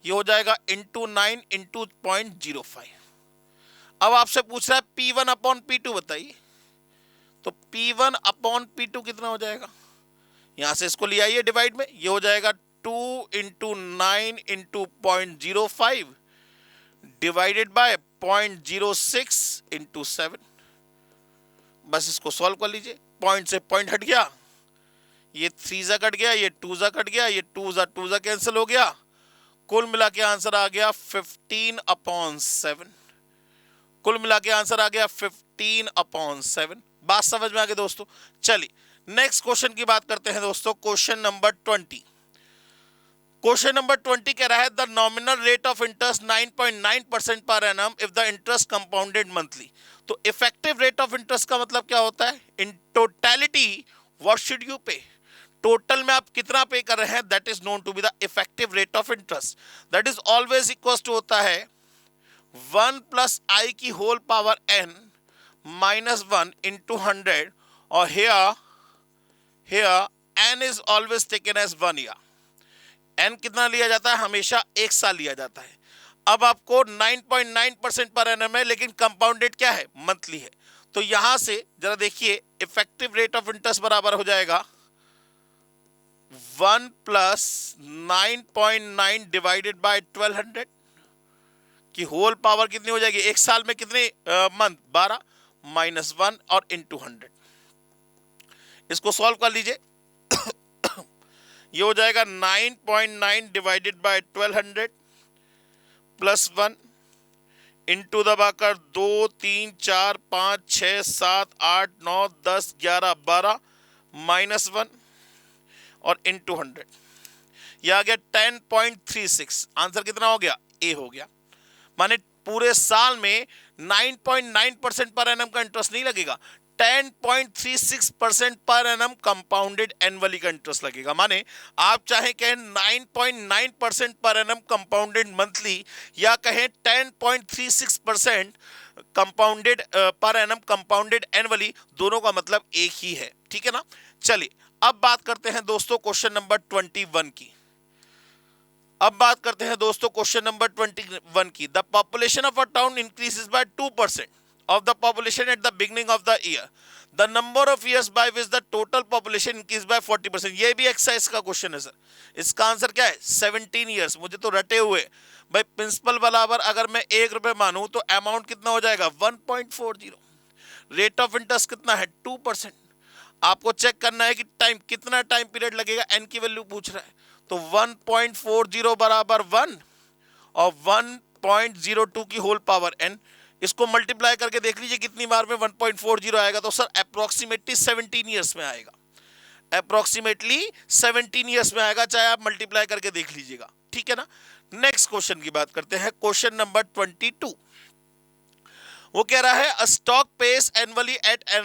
ये हो जाएगा इंटू 9 इंटू 0.05। अब आपसे पूछ रहा है P1 अपॉन P2 बताइए। तो P1 अपॉन P2 कितना हो जाएगा? यहां से इसको ले आइए डिवाइड में, ये हो जाएगा 2 into 9 into 0.05 divided by 0.06 into 7। बस इसको सॉल्व कर लीजिए। पॉइंट से पॉइंट हट गया, ये 3 जा कट गया, ये 2 जा कट गया, ये 2 जा कैंसिल हो गया। कुल मिला के आंसर आ गया 15/7। कुल मिला के आंसर आ गया 15/7। बात समझ में आ गई दोस्तों। चलिए नेक्स्ट क्वेश्चन की बात करते हैं दोस्तों। Question number 20। क्वेश्चन नंबर 20 कह रहा है the nominal rate of interest 9.9% per annum if the interest compounded monthly. तो इफेक्टिव रेट ऑफ इंटरेस्ट का मतलब क्या होता है? In totality what should you pay, total में आप कितना पे कर रहे हैं, that is known to be the effective rate of interest. That is always equal to होता है 1 प्लस आई की whole power n minus 1 into 100। और here n is always taken as 1 year। n कितना लिया जाता है? हमेशा 1 साल लिया जाता है। अब आपको 9.9% पर एनम है, लेकिन कंपाउंडेड क्या है? मंथली है। तो यहां से जरा देखिए इफेक्टिव रेट ऑफ इंटरेस्ट बराबर हो जाएगा 1 प्लस 9.9 डिवाइडेड बाय 1200 की होल पावर कितनी हो जाएगी? 1 साल में कितने मंथ? 12 माइनस 1 और इंटू 100। इसको सॉल्व कर लीजिए। ये हो जाएगा 9.9 डिवाइडेड बाय 1200 प्लस 1 इंटू दबाकर 2 3 4 5 6 7 8 9 10 11 12 माइनस 1 और इंटू 100। यह आ गया 10.36। आंसर कितना हो गया? ए हो गया। माने पूरे साल में 9.9% पर एनम का इंटरेस्ट नहीं लगेगा, 10.36% पर एनम कंपाउंडेड एनुअली का इंटरेस्ट लगेगा। माने आप चाहे कहें 9.9% पर एनम कंपाउंडेड मंथली या कहें 10.36% compounded per annum compounded annually, दोनों का मतलब एक ही है, ठीक है ना। चलिए अब बात करते हैं दोस्तों क्वेश्चन नंबर 21 की। अब बात करते हैं दोस्तों क्वेश्चन नंबर 21 की। The population of a town increases by 2%। of the population at the beginning of the year, the number of years by which the total population increased by 40%. ये भी exercise का क्वेश्चन है sir. इसका answer क्या है? 17 years. मुझे तो रटे हुए भाई. प्रिंसिपल बराबर अगर मैं 1 रुपए मानूं तो अमाउंट कितना हो जाएगा? 1.40. रेट ऑफ इंटरेस्ट कितना है? 2%. आपको चेक करना है कि टाइम कितना टाइम पीरियड लगेगा. एन की वैल्यू पूछ रहा है तो 1.40 बराबर 1 और 1.02 की होल पावर n. इसको मल्टीप्लाई करके देख लीजिए कितनी बार में 1.40 आएगा. तो सर अप्रोक्सीमेटली 17 ईयर्स में आएगा. अप्रोक्सीमेटली 17 ईयर्स में आएगा, चाहे आप मल्टीप्लाई करके देख लीजिएगा. ठीक है ना. नेक्स्ट क्वेश्चन की बात करते हैं. Question number 22. वो कह रहा है a stock pays annually at an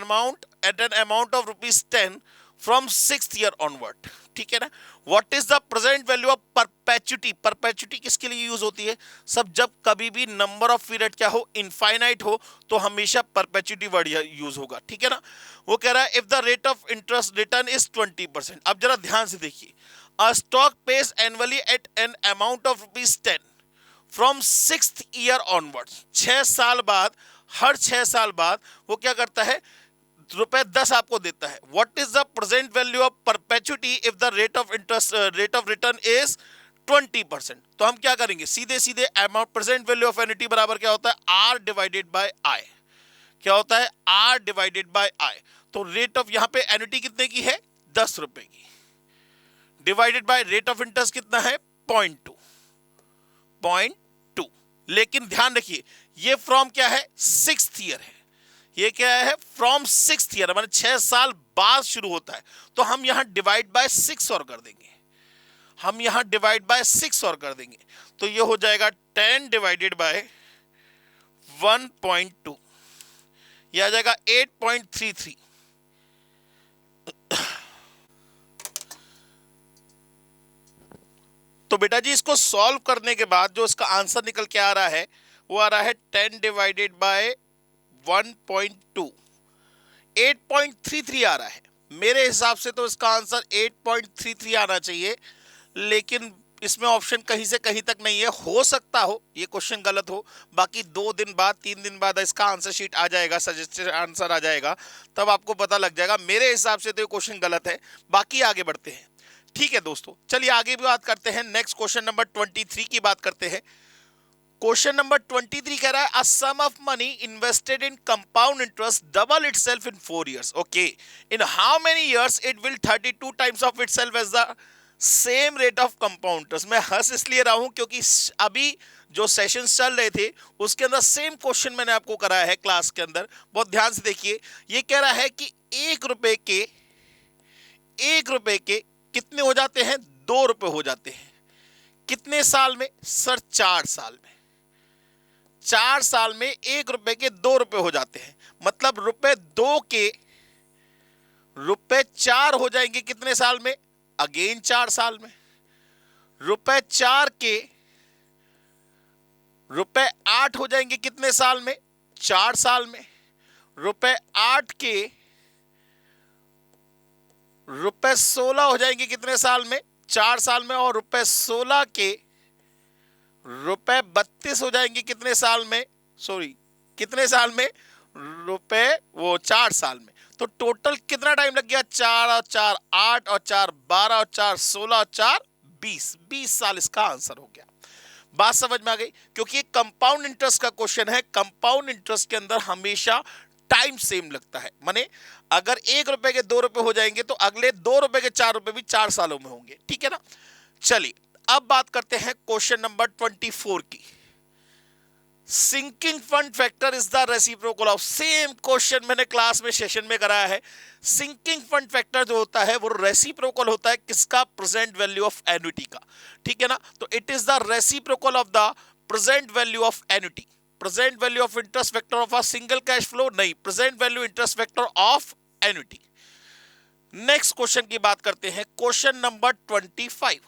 amount of ₹10 from 6th year onward. ठीक है ना. What is the present value of perpetuity. Perpetuity किसके लिए यूज होती है? सब जब कभी भी नंबर ऑफ पीरियड क्या हो? इनफाइनाइट हो तो हमेशा परपेचुटी वर्ड यूज होगा. ठीक है ना. वो कह रहा है if the rate of interest return is 20%. अब जरा ध्यान से देखिए. A stock pays annually at an amount of ₹10 from 6th year onwards. 6 साल बाद, हर 6 साल बाद वो क्या करता है? ₹10 आपको देता है. What is the present value of perpetuity if the rate of return is 20%. तो हम क्या करेंगे? सीधे सीधे amount present value of annuity बराबर क्या होता है? R divided by I. क्या होता है? R divided by I. तो रेट ऑफ यहां पे एन्युटी कितने की है? 10 रुपए की. Divided by rate of interest कितना है? 0.2. लेकिन ध्यान रखिए ये फ्रॉम क्या है? 6th ईयर है. ये क्या है? फ्रॉम 6th ईयर, माने 6 साल बाद शुरू होता है. तो हम यहां डिवाइड बाय 6 और कर देंगे. हम यहां डिवाइड बाय 6 और कर देंगे. तो ये हो जाएगा 10 डिवाइडेड बाय 1.2. ये आ जाएगा 8.33. तो बेटा जी इसको सॉल्व करने के बाद जो इसका आंसर निकल के आ रहा है वो आ रहा है 10 डिवाइडेड बाय 1.2. 8.33 आ रहा है. मेरे हिसाब से तो इसका आंसर 8.33 आना चाहिए, लेकिन इसमें ऑप्शन कहीं से कहीं तक नहीं है. हो सकता हो ये क्वेश्चन गलत हो. बाकी 2 दिन बाद 3 दिन बाद इसका आंसर शीट आ जाएगा, सजेस्टेड आंसर आ जाएगा, तब आपको पता लग जाएगा. मेरे हिसाब से तो ये क्वेश्चन गलत है. बाकी आगे बढ़ते हैं. ठीक है दोस्तों, चलिए आगे भी बात करते हैं. नेक्स्ट क्वेश्चन नंबर 23 की बात करते हैं. क्वेश्चन नंबर 23 कह रहा है a sum of money invested in compound interest double itself in 4 years. Okay, in how many years it will 32 times of itself as the same rate of compound interest. मैं हंस इसलिए रहा हूं क्योंकि अभी जो सेशंस चल रहे थे उसके अंदर सेम क्वेश्चन मैंने आपको कराया है क्लास के अंदर. बहुत ध्यान से देखिए. ये कह रहा है कि 1 रुपए के कितने हो जाते हैं? 2 रुपए हो जाते हैं. कितने साल में? सर 4 साल में. 4 साल में 1 रुपए के 2 रुपए हो जाते हैं. मतलब ₹2 के ₹4 हो जाएंगे कितने साल में? अगेन 4 साल में. ₹4 के ₹8 हो जाएंगे कितने साल में? 4 साल में. ₹8 के ₹16 हो जाएंगे कितने साल में? 4 साल में. और ₹16 के ₹32 हो जाएंगे कितने साल में? सॉरी, कितने साल में? 4 साल में. तो टोटल कितना टाइम लग गया? 4 और 4 8 और 4 12 और 4 16 और 4 20 साल इसका आंसर हो गया. बात समझ में आ गई? क्योंकि ये कंपाउंड इंटरेस्ट का क्वेश्चन है. कंपाउंड इंटरेस्ट के अंदर हमेशा टाइम सेम लगता है. माने अगर 1 रुपए के 2 रुपए हो जाएंगे तो अगले 2 रुपए के 4 रुपए भी 4 सालों में होंगे. ठीक है ना. चलिए अब बात करते हैं क्वेश्चन नंबर 24 की. Sinking fund factor is the reciprocal of. Same question मैंने क्लास में सेशन में कराया है. सिंकिंग फंड फैक्टर जो होता है वो रेसिप्रोकल होता है किसका? प्रेजेंट वैल्यू ऑफ एन्युटी का. ठीक है ना. तो it is the reciprocal of the present value of annuity. Present value of interest factor of a single cash flow नहीं, present value interest factor of annuity. Next question की बात करते हैं. Question number 25.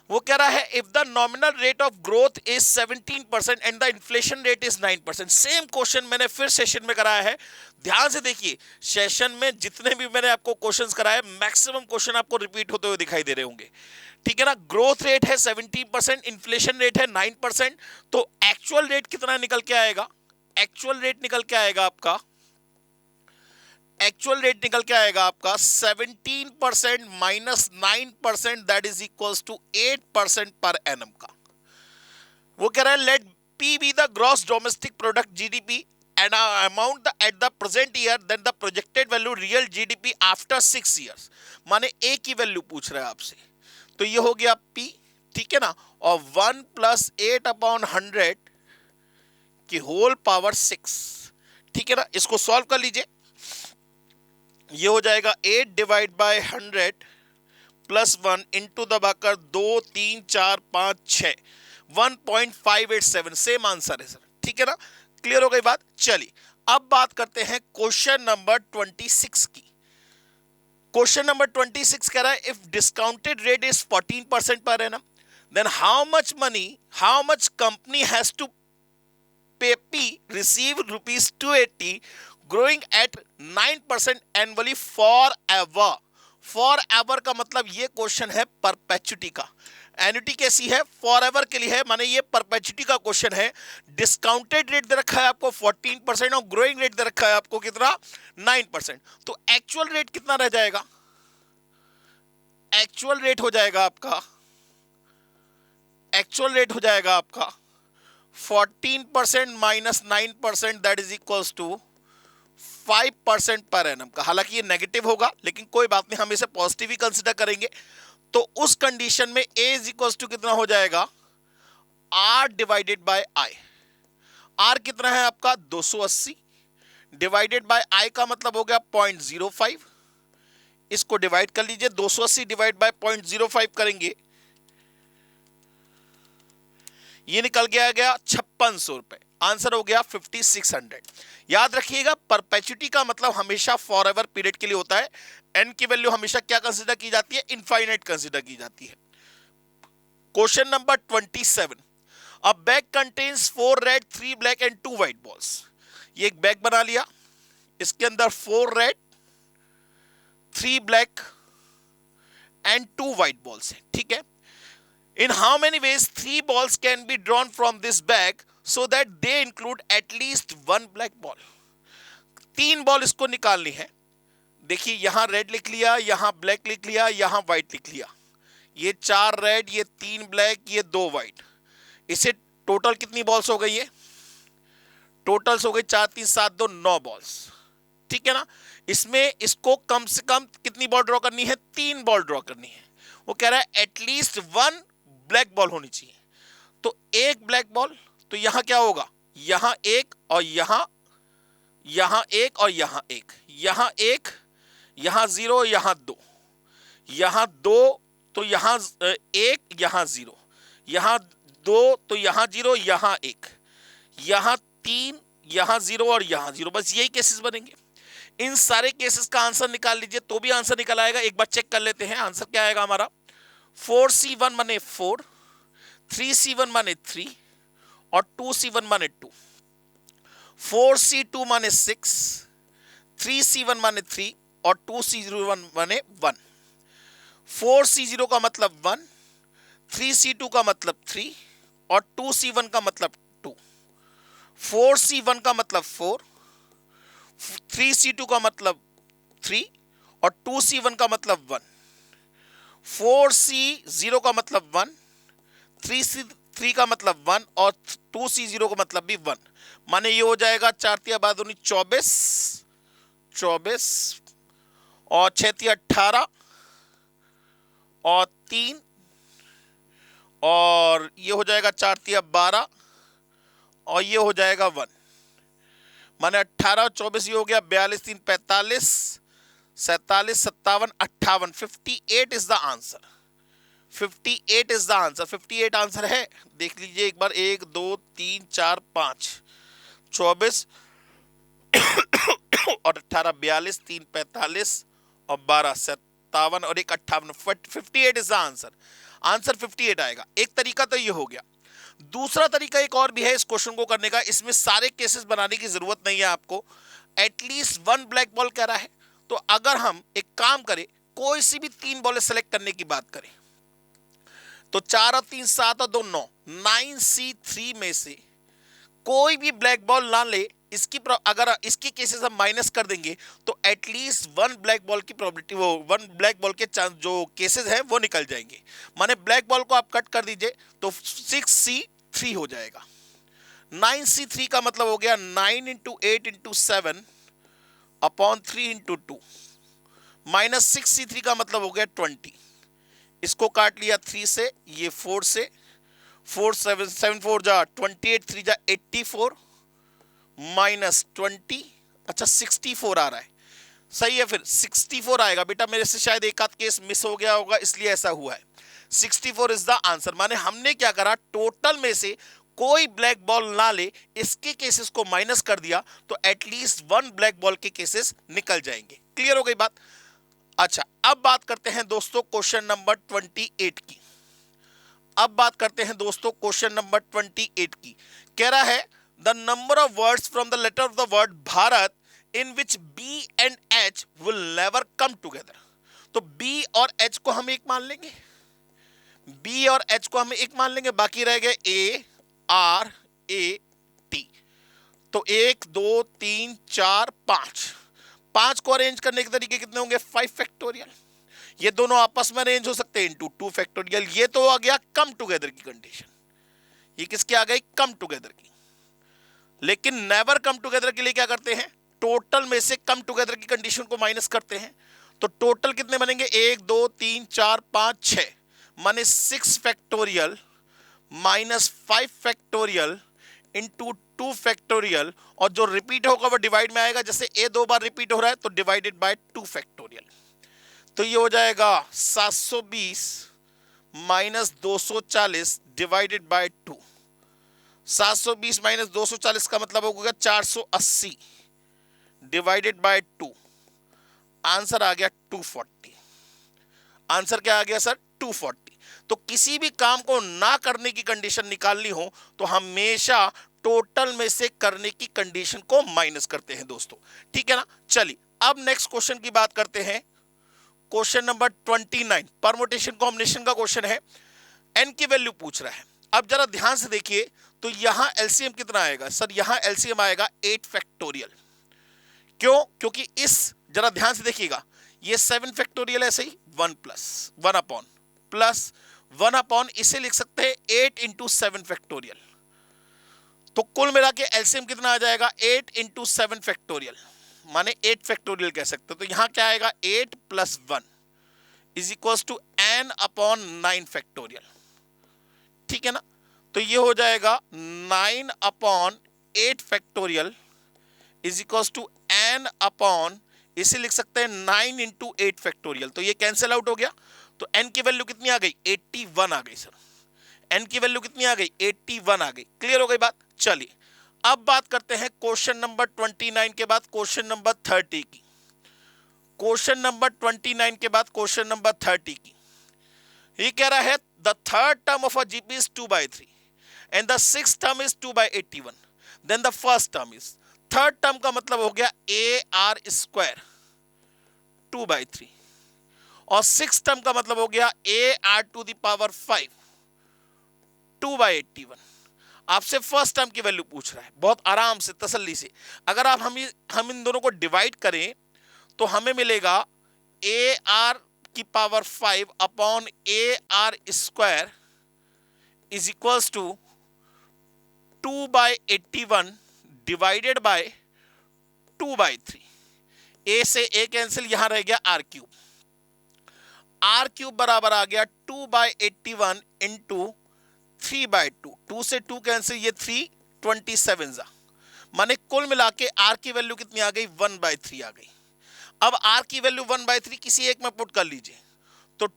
वो कह रहा है if the nominal rate of growth is 17% and the inflation rate is 9%. Same question मैंने फिर सेशन में कराया है. ध्यान से देखिए, सेशन में जितने भी मैंने आपको क्वेश्चंस कराए मैक्सिमम क्वेश्चन आपको रिपीट होते हुए दिखाई दे रहे होंगे. ठीक है ना. ग्रोथ रेट है 17%, इन्फ्लेशन रेट है 9%. तो एक्चुअल रेट कितना निकल के आएगा? एक्चुअल रेट निकल के आएगा आपका, एक्चुअल रेट निकल के आएगा आपका 17% minus 9%, that is equals to 8% per annum का। वो कह रहा है let P be the gross domestic product GDP and amount at the present year then the projected value real GDP after 6 years, माने ए की वैल्यू पूछ रहा है आपसे। तो ये हो गया P, ठीक है ना, और 1 प्लस 8/100 की होल पावर 6, ठीक है ना। इसको सॉल्व कर लीजिए, ये हो जाएगा 8 डिवाइड बाय 100 प्लस 1 इंटू दबाकर 2 3 4 5 6, 1.587, सेम आंसर है सर, ठीक है ना। क्लियर हो गई बात। चलिए अब बात करते हैं क्वेश्चन नंबर 26 की। क्वेश्चन नंबर 26 कह रहा है if discounted rate is 14% per annum then how much company has to pay P receive ₹280 growing at 9% annually for ever. For ever का मतलब ये क्वेश्चन है परपेचुटी का, एन्युटी कैसी है, फॉर एवर के लिए है, माने ये परपेचुटी का क्वेश्चन है। डिस्काउंटेड रेट दे रखा है आपको 14% और ग्रोइंग रेट दे रखा है आपको कितना, 9%। तो एक्चुअल रेट कितना रह जाएगा, एक्चुअल रेट हो जाएगा आपका, एक्चुअल रेट हो जाएगा आपका 14% minus 9%, that is equals to 5% per annum का। हालांकि ये नेगेटिव होगा लेकिन कोई बात नहीं, हम इसे पॉजिटिव ही कंसीडर करेंगे। तो उस कंडीशन में A इज इक्वल्स टू कितना हो जाएगा, R divided by I। R कितना है आपका 280 डिवाइडेड बाय I का मतलब हो गया 0.05। इसको डिवाइड कर लीजिए, 280 डिवाइड बाय 0.05 करेंगे, ये निकल गया 5600 रुपए। आंसर हो गया 5600। याद रखिएगा परपेचुटी का मतलब हमेशा फॉर एवर पीरियड के लिए होता है। एन की वैल्यू हमेशा क्या कंसीडर की जाती है, इनफाइनाइट कंसीडर की जाती है। Question number 27, a bag contains 4 red 3 black and 2 white balls. ये एक बैग बना लिया, इसके अंदर 4 red 3 black and 2 white balls है, ठीक है। In how many ways 3 balls can be drawn from this bag so that they include at least 1 black ball? 3 ball इसको निकालनी है। देखिए यहां रेड लिख लिया, यहां ब्लैक लिख लिया, यहां व्हाइट लिख लिया। ये 4 रेड, ये 3 ब्लैक, ये 2 व्हाइट। इसे टोटल कितनी बॉल्स हो गई है, टोटल्स हो गई 4 3 7 2 9 बॉल्स, ठीक है ना। इसमें इसको कम से कम कितनी बॉल ड्रॉ करनी है, 3 बॉल ड्रॉ करनी है। वो कह रहा है एटलीस्ट 1 ब्लैक बॉल होनी चाहिए। तो एक ब्लैक बॉल, तो यहां क्या होगा, यहां एक और यहां एक और यहां एक, यहां एक, यहां 0, यहां 2, यहां 2, तो यहां 1, यहां 0, यहां 2, तो यहां 0, यहां 1, यहां 3, यहां 0 और यहां 0। बस यही केसेस बनेंगे। इन सारे केसेस का आंसर निकाल लीजिए तो भी आंसर निकल आएगा। एक बार चेक कर लेते हैं आंसर क्या आएगा हमारा। 4C1 माने 4, 3C1 माने 3 और 2C1 माने 2, 4C2 माने 6, 3C1 माने 3 और 2C01 माने 1। 4C0 का मतलब 1, 3C2 का मतलब 3 और 2C1 का मतलब 2, 4C1 का मतलब 4, 3C2 का मतलब 3 और 2C1 का मतलब 1, 4C0 का मतलब 1, 3C3 का मतलब 1 और 2C0 का मतलब भी 1। माने ये हो जाएगा 4 तिया 24, 24 और 6 तिया 18 और 3 और ये हो जाएगा 4 तिया 12 और ये हो जाएगा 1। माने 18 और 24 ये हो गया 42 3 45 47 57 58। 58 is the answer, 58 is the answer. 58 answer है, देख लीजिए एक बार, 1 2 3 4 5 24 और 18 42 3 45 और 12 57 और 1 58। 58 इज द आंसर। आंसर 58 आएगा। एक तरीका तो ये हो गया। दूसरा तरीका एक और भी है इस क्वेश्चन को करने का। इसमें सारे केसेस बनाने की जरूरत नहीं है आपको, एटलीस्ट 1 ब्लैक बॉल कह रहा है। तो अगर हम एक काम करें, कोई सी भी 3 बॉलें सेलेक्ट करने की बात करें तो 4 और 3 7 और 2 9, 9C3 में से कोई भी ब्लैक बॉल ना ले, अगर इसकी केसेस हम माइनस कर देंगे तो एटलीस्ट वन ब्लैक बॉल की प्रोबेबिलिटी, वो वन ब्लैक बॉल के चांस जो केसेस हैं वो निकल जाएंगे। माने ब्लैक बॉल को आप कट कर दीजिए तो 6C3 हो जाएगा। 9C3 का मतलब हो गया 9 into 8 into 7 upon 3 into 2 minus 6C3 का मतलब हो गया 20। इसको काट लिया 3 से, ये 4 से, 4 7 7 4 जा 28, 3 जा 84 माइनस 20, अच्छा 64 आ रहा है। सही है, फिर 64 आएगा बेटा। मेरे से शायद एक आध केस मिस हो गया होगा इसलिए ऐसा हुआ है। 64 इज द आंसर। माने हमने क्या करा, टोटल में से कोई ब्लैक बॉल ना ले, इसके केसेस को माइनस कर दिया तो एटलीस्ट वन ब्लैक बॉल के केसेस निकल जाएंगे। क्लियर हो गई बात। अच्छा, अब बात करते हैं दोस्तों क्वेश्चन नंबर 28 की। अब बात करते हैं दोस्तों क्वेश्चन नंबर 28 की। कह रहा है the number of words from the letter of the word Bharat in which B and H will never come together. तो B और H को हम एक मान लेंगे, B और H को हम एक मान लेंगे, बाकी रह गए A R A T। तो 1 2 3 4 5, 5 को अरेंज करने के तरीके कितने होंगे, 5 फैक्टोरियल। ये दोनों आपस में अरेंज हो सकते हैं इनटू 2 फैक्टोरियल। ये तो आ गया कम टुगेदर की कंडीशन। ये किसकी आ गई, कम टुगेदर की। लेकिन नेवर कम टुगेदर के लिए क्या करते हैं, टोटल में से कम टुगेदर की कंडीशन को माइनस करते हैं। तो टोटल कितने बनेंगे, 1 2 3 4 5 6, माने 6 factorial minus 5 factorial into 2 factorial, और जो रिपीट होगा वो डिवाइड में आएगा। जैसे ए 2 बार रिपीट हो रहा है तो डिवाइडेड बाय 2 फैक्टोरियल। तो ये हो जाएगा 720 माइनस 240 डिवाइडेड बाय 2। 720 माइनस 240 का मतलब होगा 480 डिवाइडेड बाय 2। आंसर आ गया 240। आंसर क्या आ गया सर, 240। तो किसी भी काम को ना करने की कंडीशन निकालनी हो तो हमेशा टोटल में से करने की कंडीशन को माइनस करते हैं दोस्तों। ठीक है ना। चलिए अब नेक्स्ट क्वेश्चन की बात करते हैं। क्वेश्चन नंबर 29 परमुटेशन कॉम्बिनेशन का क्वेश्चन है। n की वैल्यू पूछ रहा है। अब जरा ध्यान से देखिए तो यहां एलसीएम कितना आएगा सर, यहां एलसीएम आएगा 8 फैक्टोरियल। क्यों, क्योंकि इस, जरा ध्यान से देखिएगा, ये 7 फैक्टोरियल ऐसे ही 1 प्लस 1 अपॉन प्लस 1 अपॉन, इसे लिख सकते हैं 8 इंटू 7 फैक्टोरियल। तो कुल मिला के एलसीएम कितना आ जाएगा, 8 इंटू 7 फैक्टोरियल, माने 8 फैक्टोरियल कह सकते हो। तो यहां क्या आएगा, 8 plus 1 is equal to n upon 9 factorial. ठीक है ना। तो ये हो जाएगा 9 upon 8 factorial is equal to n upon, इसे लिख सकते हैं 9 इंटू 8 फैक्टोरियल। तो ये कैंसिल आउट हो गया। तो n की वैल्यू कितनी आ गई, 81 आ गई सर। n की वैल्यू कितनी आ गई, 81 आ गई। क्लियर हो गई बात। चलिए अब बात करते हैं क्वेश्चन नंबर 29 के बाद क्वेश्चन नंबर 30 की। क्वेश्चन नंबर 29 के बाद क्वेश्चन नंबर 30 की। ये कह रहा है the third term of a GP is 2/3 and the sixth term is 2/81, then the first term is, third term का मतलब हो गया AR स्क्वायर 2/3 और सिक्स टर्म का मतलब हो गया AR टू द पावर 5 2/81। आपसे फर्स्ट टर्म की वैल्यू पूछ रहा है, बहुत आराम से तसल्ली से। अगर आप हम इन दोनों को डिवाइड करें तो हमें मिलेगा AR की power 5 upon AR square is equals to 2/81 divided by 2/3। A से A कैंसिल, यहां रह गया R क्यूब। R क्यूब बराबर आ गया 2/81 इंटू 3/2। 2 से 2 कैंसिल, ये 3 27 जा, माने कुल मिला के R की वैल्यू कितनी आ गई, 1/3 आ गई। अब R की वैल्यू 1/3 किसी एक में पुट कर लीजिए तो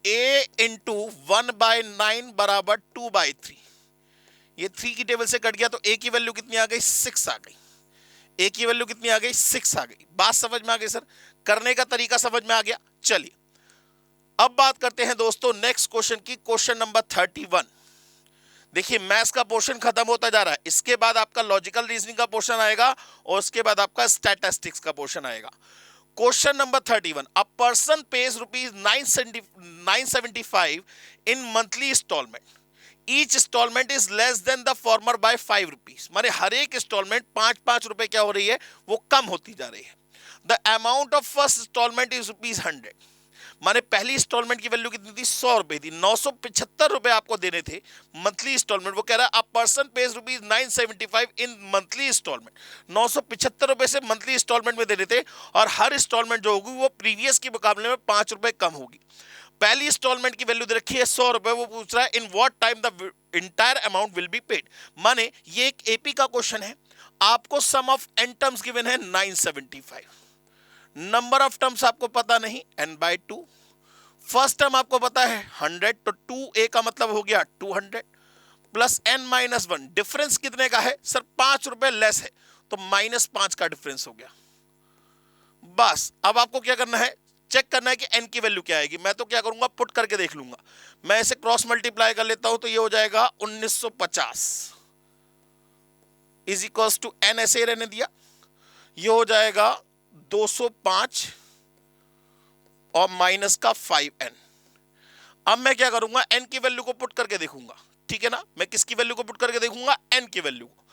A इंटू 1/9 बराबर 2/3। ये 3 की टेबल से कट गया तो A की वैल्यू कितनी आ गई, 6 आ गई। A की वैल्यू कितनी आ गई, 6 आ गई। बात समझ में आ गई सर, करने का तरीका समझ में आ गया। चलिए अब बात करते हैं दोस्तों नेक्स्ट क्वेश्चन की, क्वेश्चन नंबर 31। देखिए मैथ्स का पोर्शन खत्म होता जा रहा है, इसके बाद आपका लॉजिकल रीजनिंग का पोर्शन आएगा और उसके बाद आपका स्टैटिस्टिक्स का पोर्शन आएगा। Question number 31, a person pays ₹975 in monthly instalment. Each instalment is less than the former by 5 rupees, माने हर एक इंस्टॉलमेंट 5 रुपए क्या हो रही है, वो कम होती जा रही है। The amount of first instalment is ₹100, माने पहली इंस्टॉलमेंट की वैल्यू कितनी थी, 100 रुपए थी, 975 रुपए आपको देने थे मंथली इंस्टॉलमेंट। वो कह रहा है a person pays ₹975 in monthly instalment, 975 रुपए से मंथली इंस्टॉलमेंट में देने थे, और हर इंस्टॉलमेंट जो होगी वो प्रीवियस के मुकाबले में 5 रुपए कम होगी। पहली इंस्टॉलमेंट की वैल्यू दे रखी है 100 रुपए, वो पूछ रहा है in what time the entire amount will be paid. माने ये एक एपी का क्वेश्चन है, आपको सम ऑफ एन टर्म्स गिवन है 975, नंबर ऑफ टर्म्स आपको पता नहीं n/2, फर्स्ट टर्म आपको पता है 100, तो 2a का मतलब हो गया 200 प्लस n-1, डिफरेंस कितने का है सर, 5 रुपए लेस है, तो -5 का डिफरेंस हो गया। बस अब आपको क्या करना है, चेक करना है कि n की वैल्यू क्या आएगी। मैं तो क्या करूंगा, पुट करके देख लूंगा, मैं इसे क्रॉस मल्टीप्लाई कर लेता हूं, तो ये हो जाएगा 1950 इज इक्वल्स टू n, ऐसे रहने दिया, ये हो जाएगा 205 और माइनस का 5n। अब मैं क्या करूंगा, n की वैल्यू को पुट करके देखूंगा, ठीक है ना। मैं किसकी वैल्यू को पुट करके देखूंगा, n की वैल्यू को।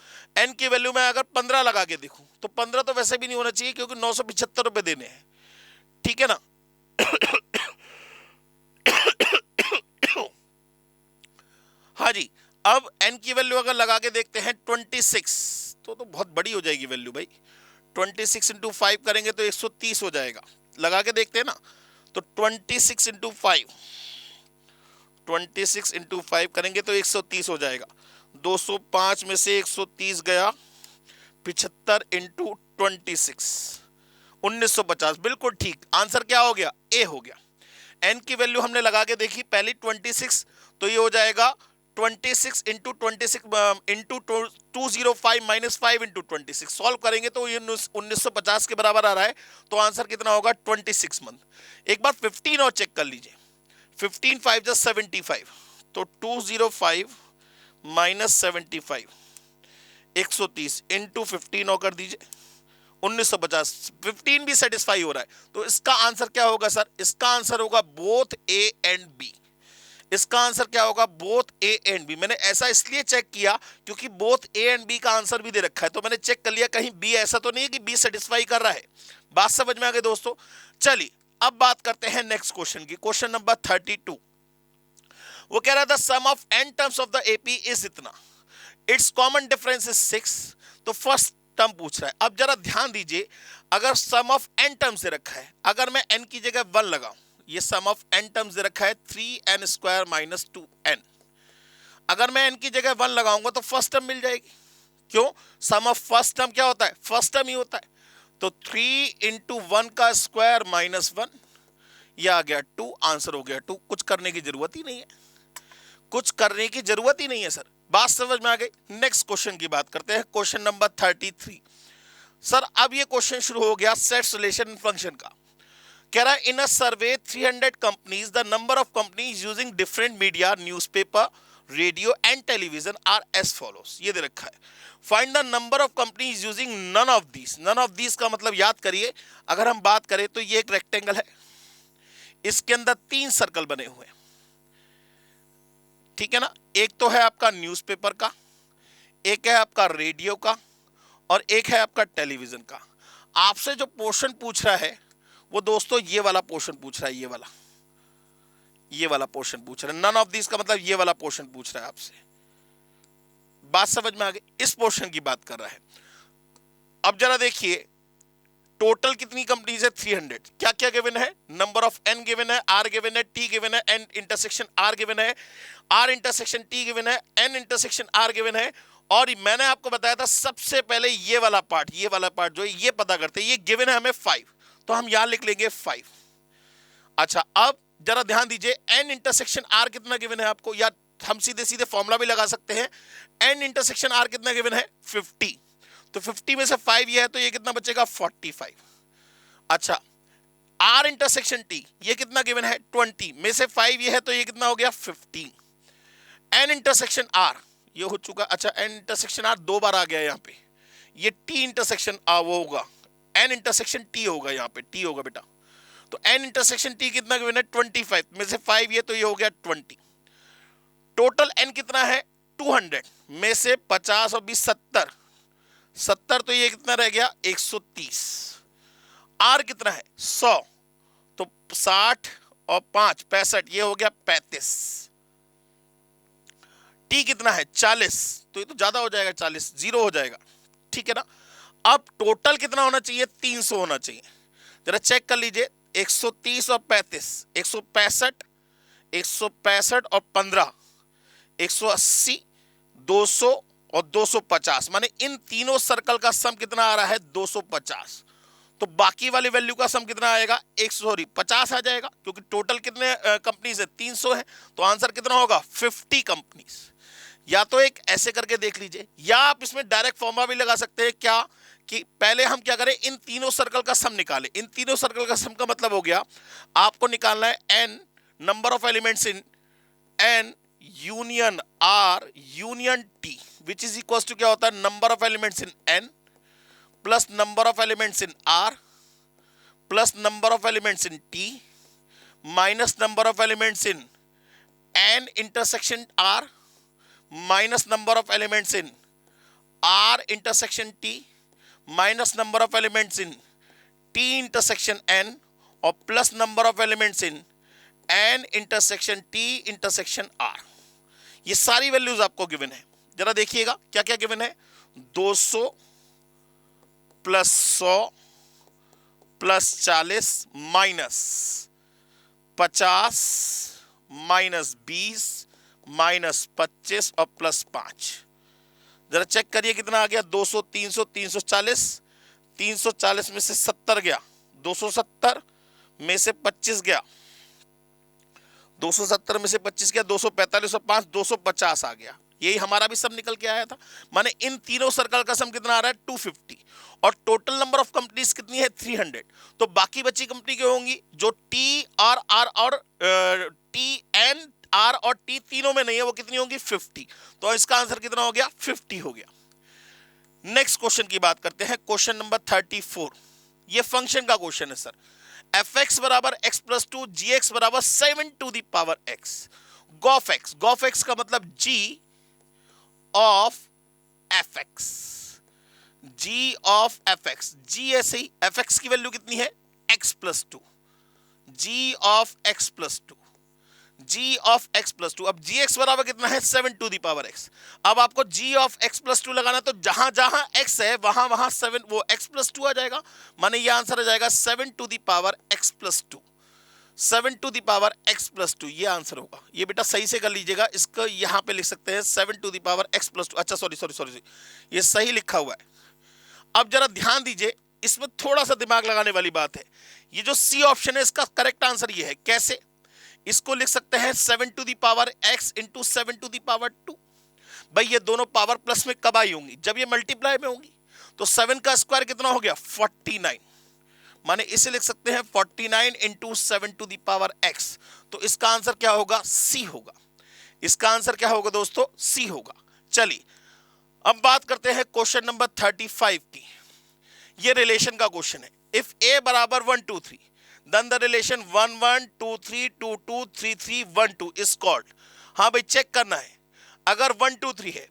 n की वैल्यू में अगर 15 लगा के देखूं तो 15 तो वैसे भी नहीं होना चाहिए क्योंकि 975 रुपए देने हैं, ठीक है ना। हाँ जी, अब n की वैल्यू अगर लगा के देखते हैं 26, तो बहुत बड़ी हो जाएगी वैल्यू भाई। 26 इंटू 5 करेंगे तो 130 हो जाएगा, लगा के देखते हैं ना। तो 26 इंटू 5, 26 इंटू 5 करेंगे तो 130 हो जाएगा। 205 में से 130 गया, 75 इंटू 26, 1950, बिल्कुल ठीक। आंसर क्या हो गया, ए हो गया। एन की वैल्यू हमने लगा के देखी पहली 26, तो ये हो जाएगा 26 into 26 into 205 minus 5 into 26, solve करेंगे तो ये 1950 के बराबर आ रहा है। तो आंसर कितना होगा, 26 मंथ। एक बार 15 और चेक कर लीजिए, 15 5 just 75, तो 205 माइनस 75 130 इंटू 15 और कर दीजिए 1950। 15 भी सेटिस्फाई हो रहा है, तो इसका आंसर क्या होगा सर, इसका आंसर होगा बोथ ए एंड बी। इसका आंसर क्या होगा, बोथ ए एंड बी। मैंने ऐसा इसलिए चेक किया क्योंकि बोथ ए एंड बी का आंसर भी दे रखा है, तो मैंने चेक कर लिया कहीं बी ऐसा तो नहीं है कि बी सेटिस्फाई कर रहा है। बात समझ में आ गई दोस्तों। चलिए अब बात करते हैं नेक्स्ट क्वेश्चन की, क्वेश्चन नंबर 32। वो कह रहा था sum of N terms of the AP is इतना, इट्स कॉमन डिफरेंस इज 6। तो फर्स्ट टर्म पूछ रहा है। अब जरा ध्यान दीजिए, अगर सम ऑफ एन टर्म्स दे रखा है, अगर मैं एन की जगह 1 लगाऊं, ये सम ऑफ एन टर्म्स दे रखा है 3n स्क्वायर माइनस 2n, अगर मैं एन की जगह 1 लगाऊंगा तो फर्स्ट टर्म मिल जाएगी। क्यों, सम ऑफ फर्स्ट टर्म क्या होता है, फर्स्ट टर्म ही होता है। तो 3 इंटू 1 का स्क्वायर माइनस 1, यह आ गया 2, आंसर हो गया 2। कुछ करने की जरूरत ही नहीं है, कुछ करने की जरूरत ही नहीं है सर। बात समझ में आ गई। नेक्स्ट क्वेश्चन की बात करते हैं, क्वेश्चन नंबर 33। सर अब ये क्वेश्चन शुरू हो गया सेट्स रिलेशन फंक्शन का। कह रहा है in a survey 300 companies the number of companies using different media newspaper radio and television are as follows. ये दे रखा है, find the number of companies using none of these. None of these का मतलब याद करिए, अगर हम बात करें तो ये एक रेक्टेंगल है, इसके अंदर 3 सर्कल बने हुए हैं, ठीक है ना। एक तो है आपका न्यूज़पेपर का, एक है आपका रेडियो का, और एक है आपका टेलीविजन का। आपसे जो पोर्शन पूछ रहा है वो दोस्तों ये वाला पोर्शन पूछ रहा है, ये वाला पोर्शन पूछ रहा है। नन ऑफ दिस का मतलब ये वाला पोर्शन पूछ रहा है आपसे। बात समझ में आ गई, इस पोर्शन की बात कर रहा है। अब जरा देखिए टोटल कितनी कंपनीज है, 300। क्या क्या गिवन है, नंबर ऑफ एन गिवन है, आर गिवन है, टी गिवन है, एन इंटरसेक्शन आर गिवन है, आर इंटरसेक्शन टी गिवन है, एन इंटरसेक्शन आर गिवन है। और मैंने आपको बताया था सबसे पहले ये वाला पार्ट जो है ये पता करते हैं। ये गिवन है हमें 5, तो हम यहां लिख लेंगे 5। अच्छा अब जरा ध्यान दीजिए, एन इंटरसेक्शन आर कितना गिवन है आपको, या हम सीधे सीधे फॉर्मूला भी लगा सकते हैं। एन इंटरसेक्शन आर कितना गिवन है, 50। तो 50 में से 5 ये है, तो ये कितना बचेगा, 45। अच्छा आर इंटरसेक्शन टी ये कितना गिवन है, 20 में से 5 ये है, तो ये कितना हो गया, 15। एन इंटरसेक्शन आर ये हो चुका। अच्छा एन इंटरसेक्शन आर 2 बार आ गया यहाँ पे, ये टी इंटरसेक्शन वो होगा, एन इंटरसेक्शन टी होगा, यहाँ पे टी होगा बेटा। तो एन इंटरसेक्शन टी कितना गिवन है, 25 में से 5 ये, तो ये हो गया 20। टोटल एन कितना है 200 में से 50 और 20 70, 70 तो ये कितना रह गया 130। आर कितना है 100, तो 60 और 5 65, ये हो गया 35। टी कितना है 40, तो ये तो ज्यादा हो जाएगा 40, जीरो हो जाएगा, ठीक है ना। अब टोटल कितना होना चाहिए 300 होना चाहिए। जरा चेक कर लीजिए 130 और 35, 165, 165 और 15, 180, 200 और 250, माने इन तीनों सर्कल का सम कितना आ रहा है 250। तो बाकी वाली वैल्यू का सम कितना आएगा 50 आ जाएगा, क्योंकि टोटल कितने कंपनीज है 300 है, तो आंसर कितना होगा 50 कंपनीज। या तो एक ऐसे करके देख लीजिए, या आप इसमें डायरेक्ट फॉर्मूला भी लगा सकते हैं क्या, कि पहले हम क्या करें इन तीनों सर्कल का सम निकालें। इन तीनों सर्कल का सम का मतलब हो गया आपको निकालना है N number of elements in N union R union T, which is equal to क्या होता है number of elements in N plus number of elements in R plus number of elements in T minus number of elements in N intersection R minus number of elements in R intersection T minus number of elements in T intersection N और plus number of elements in N intersection T intersection r. ये सारी values आपको given है। जरा देखिएगा क्या क्या given है, 200 plus 100 plus 40 minus 50 minus 20 minus 25 और प्लस 5। जरा चेक करिए कितना आ गया 200, 300, 340, 340 में से 70 गया, 270 में से 25 गया, 270 में से 25 गया, 245 और 5 250 आ गया। यही हमारा भी सब निकल के आया था। माने इन तीनों सर्कल का सम कितना आ रहा है 250 और टोटल नंबर ऑफ कंपनीज कितनी है 300। तो बाकी बची कंपनी क्या होंगी जो टी आर आर और टी एन आर और टी तीनों में नहीं है, वो कितनी होंगी 50। तो इसका आंसर कितना हो गया 50 हो गया। नेक्स्ट क्वेश्चन की बात करते हैं, क्वेश्चन नंबर 34। ये फंक्शन का क्वेश्चन है सर। एफ एक्स बराबर एक्स प्लस 2 जी एक्स बराबर 7 to the power X. G of X, G of X का मतलब G of F X, G of F X, G ऐसे ही एफ एक्स की वैल्यू कितनी है X plus 2, G of X plus 2, G of X plus 2। अब जी X बराबर कितना है 7 टू द पावर एक्स। अब आपको जी ऑफ एक्स प्लस 2 लगाना, तो जहां जहां एक्स है वहां वहां 7 वो एक्स प्लस 2 आ जाएगा। माने ये आंसर आ जाएगा 7 to the power x plus 2, 7 to the power x plus 2, ये आंसर होगा। ये बेटा सही से कर लीजिएगा, इसको यहां पे लिख सकते हैं 7 to the power x plus 2। अच्छा सॉरी, ये सही लिखा हुआ है। अब जरा ध्यान दीजिए, इसमें थोड़ा सा दिमाग लगाने वाली बात है। ये जो सी ऑप्शन है इसका करेक्ट आंसर ये है। कैसे? इसको लिख सकते हैं 7 to the power x into 7 to the power 2। भाई ये दोनों पावर प्लस में कब आई होंगी? जब ये मल्टीप्लाई में होंगी। तो 7 का स्क्वायर कितना हो गया 49, माने इसे लिख सकते हैं 49 into 7 to the power x। तो इसका आंसर क्या होगा सी होगा। इसका आंसर क्या होगा दोस्तों सी होगा। चलिए अब बात करते हैं क्वेश्चन नंबर 35 की। ये रिलेशन का क्वेश्चन है। इफ a बराबर 1 2 3 then the relation 1 1 2 3 2 2 3 3 1 2 is called। हाँ भाई चेक करना है, अगर 1 2 3 है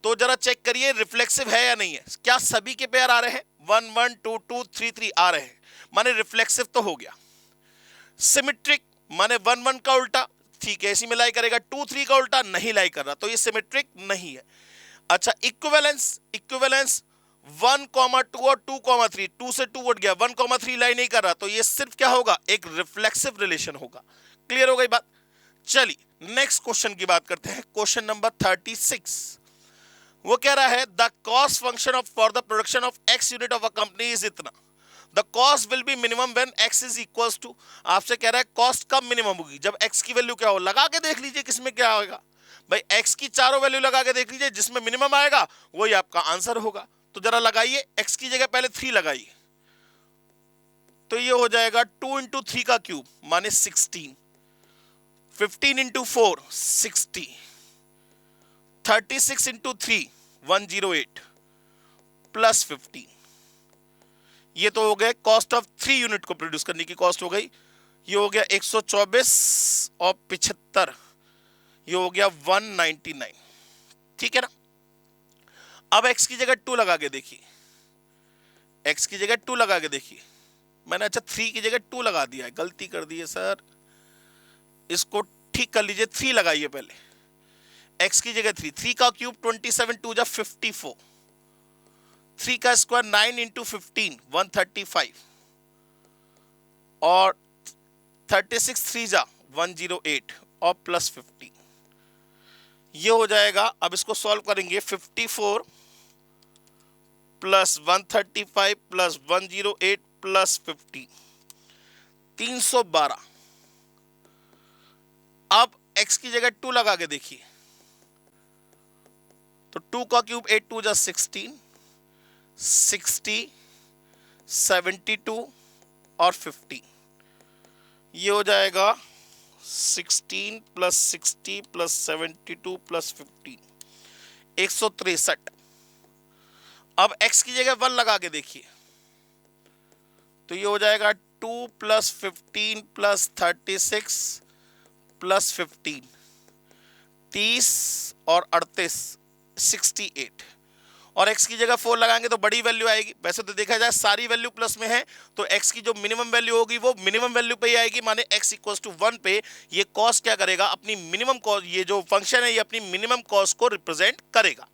तो जरा चेक करिए रिफ्लेक्सिव है या नहीं है। क्या सभी के पेयर आ रहे हैं 1 1 2 2 3 3 आ रहे हैं, माने रिफ्लेक्सिव तो हो गया। सिमेट्रिक माने 1 1 का उल्टा ठीक है इसी में लाई करेगा, 2 3 का उल्टा नहीं लाई कर रहा, तो ये सिमेट्रिक नहीं है। अच्छा इक्विवेलेंस, इक्विवेलेंस 1 2 और 2 3, 2 से 2 उठ गया, 1 3 लाई नहीं कर रहा, तो ये सिर्फ क्या होगा एक रिफ्लेक्सिव रिलेशन होगा। क्लियर हो गई बात। चलिए नेक्स्ट क्वेश्चन की बात करते हैं, क्वेश्चन नंबर 36। वो कह रहा है the cost function of for the production of X unit of a company is इतना। The cost will be minimum when X is equals to. आपसे कह रहा है कॉस्ट कब मिनिमम होगी? जब एक्स की वैल्यू क्या हो, लगा के देख लीजिए किसमें क्या होगा। भाई एक्स की चारों वैल्यू लगा के देख लीजिए, जिसमें मिनिमम आएगा वही आपका आंसर होगा। तो जरा लगाइए, एक्स की जगह पहले 3 लगाइए, तो ये हो जाएगा 2 इंटू 3 का क्यूब माने 16, 15 इंटू 4 60, 36 इंटू 3 108 प्लस 15। ये तो हो गए कॉस्ट ऑफ 3 यूनिट को प्रोड्यूस करने की कॉस्ट हो गई। ये हो गया 124 और 75, ये हो गया 199, ठीक है ना। अब x की जगह 2 लगा के देखिए, x की जगह 2 लगा के देखिए। मैंने अच्छा 3 की जगह 2 लगा दिया है, गलती कर दी है सर, इसको ठीक कर लीजिए। 3 लगाइए पहले, x की जगह 3, 3 का क्यूब 27, 2 जा 54, 3 का स्क्वायर 9 इंटू 15 135, और 36 3 जा 108 और प्लस 50, ये हो जाएगा। अब इसको सॉल्व करेंगे, 54 प्लस 135 प्लस 108 प्लस 50, 312। अब x की जगह 2 लगा के देखिए, तो 2 का क्यूब 8 2 जा 16, 60 72 और 50, ये हो जाएगा 16 प्लस 60 प्लस 72 प्लस 50, 163। अब x की जगह 1 लगा के देखिए, तो ये हो जाएगा 2 प्लस 15 प्लस 36 प्लस 15, 30 और 38, 68। और x की जगह 4 लगाएंगे तो बड़ी वैल्यू आएगी। वैसे तो देखा जाए सारी वैल्यू प्लस में है, तो x की जो मिनिमम वैल्यू होगी वो मिनिमम वैल्यू पे ही आएगी, माने x इक्वल्स टू 1 पे ये कॉस क्या करेगा, अपनी मिनिमम कॉस, ये जो फंक्शन है ये अपनी मिनिमम कॉस को रिप्रेजेंट करेगा।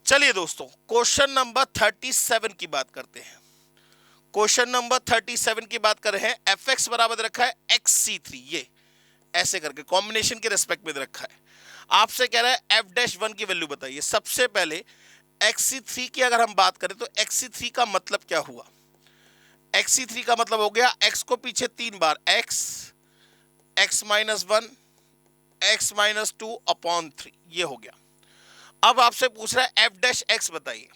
चलिए दोस्तों, क्वेश्चन नंबर 37 की बात करते हैं। क्वेश्चन नंबर 37 की बात कर रहे हैं। fx बराबर रखा है xc3, ये ऐसे करके कॉम्बिनेशन के रेस्पेक्ट में रखा है। आपसे कह रहा है f-1 की वैल्यू बताइए। सबसे पहले xc3 की अगर हम बात करें तो xc3 का मतलब क्या हुआ, xc3 का मतलब हो गया x को पीछे 3 बार, x minus 1 x minus 2 upon 3, ये हो गया। अब आपसे पूछ रहा है f-x बताइए।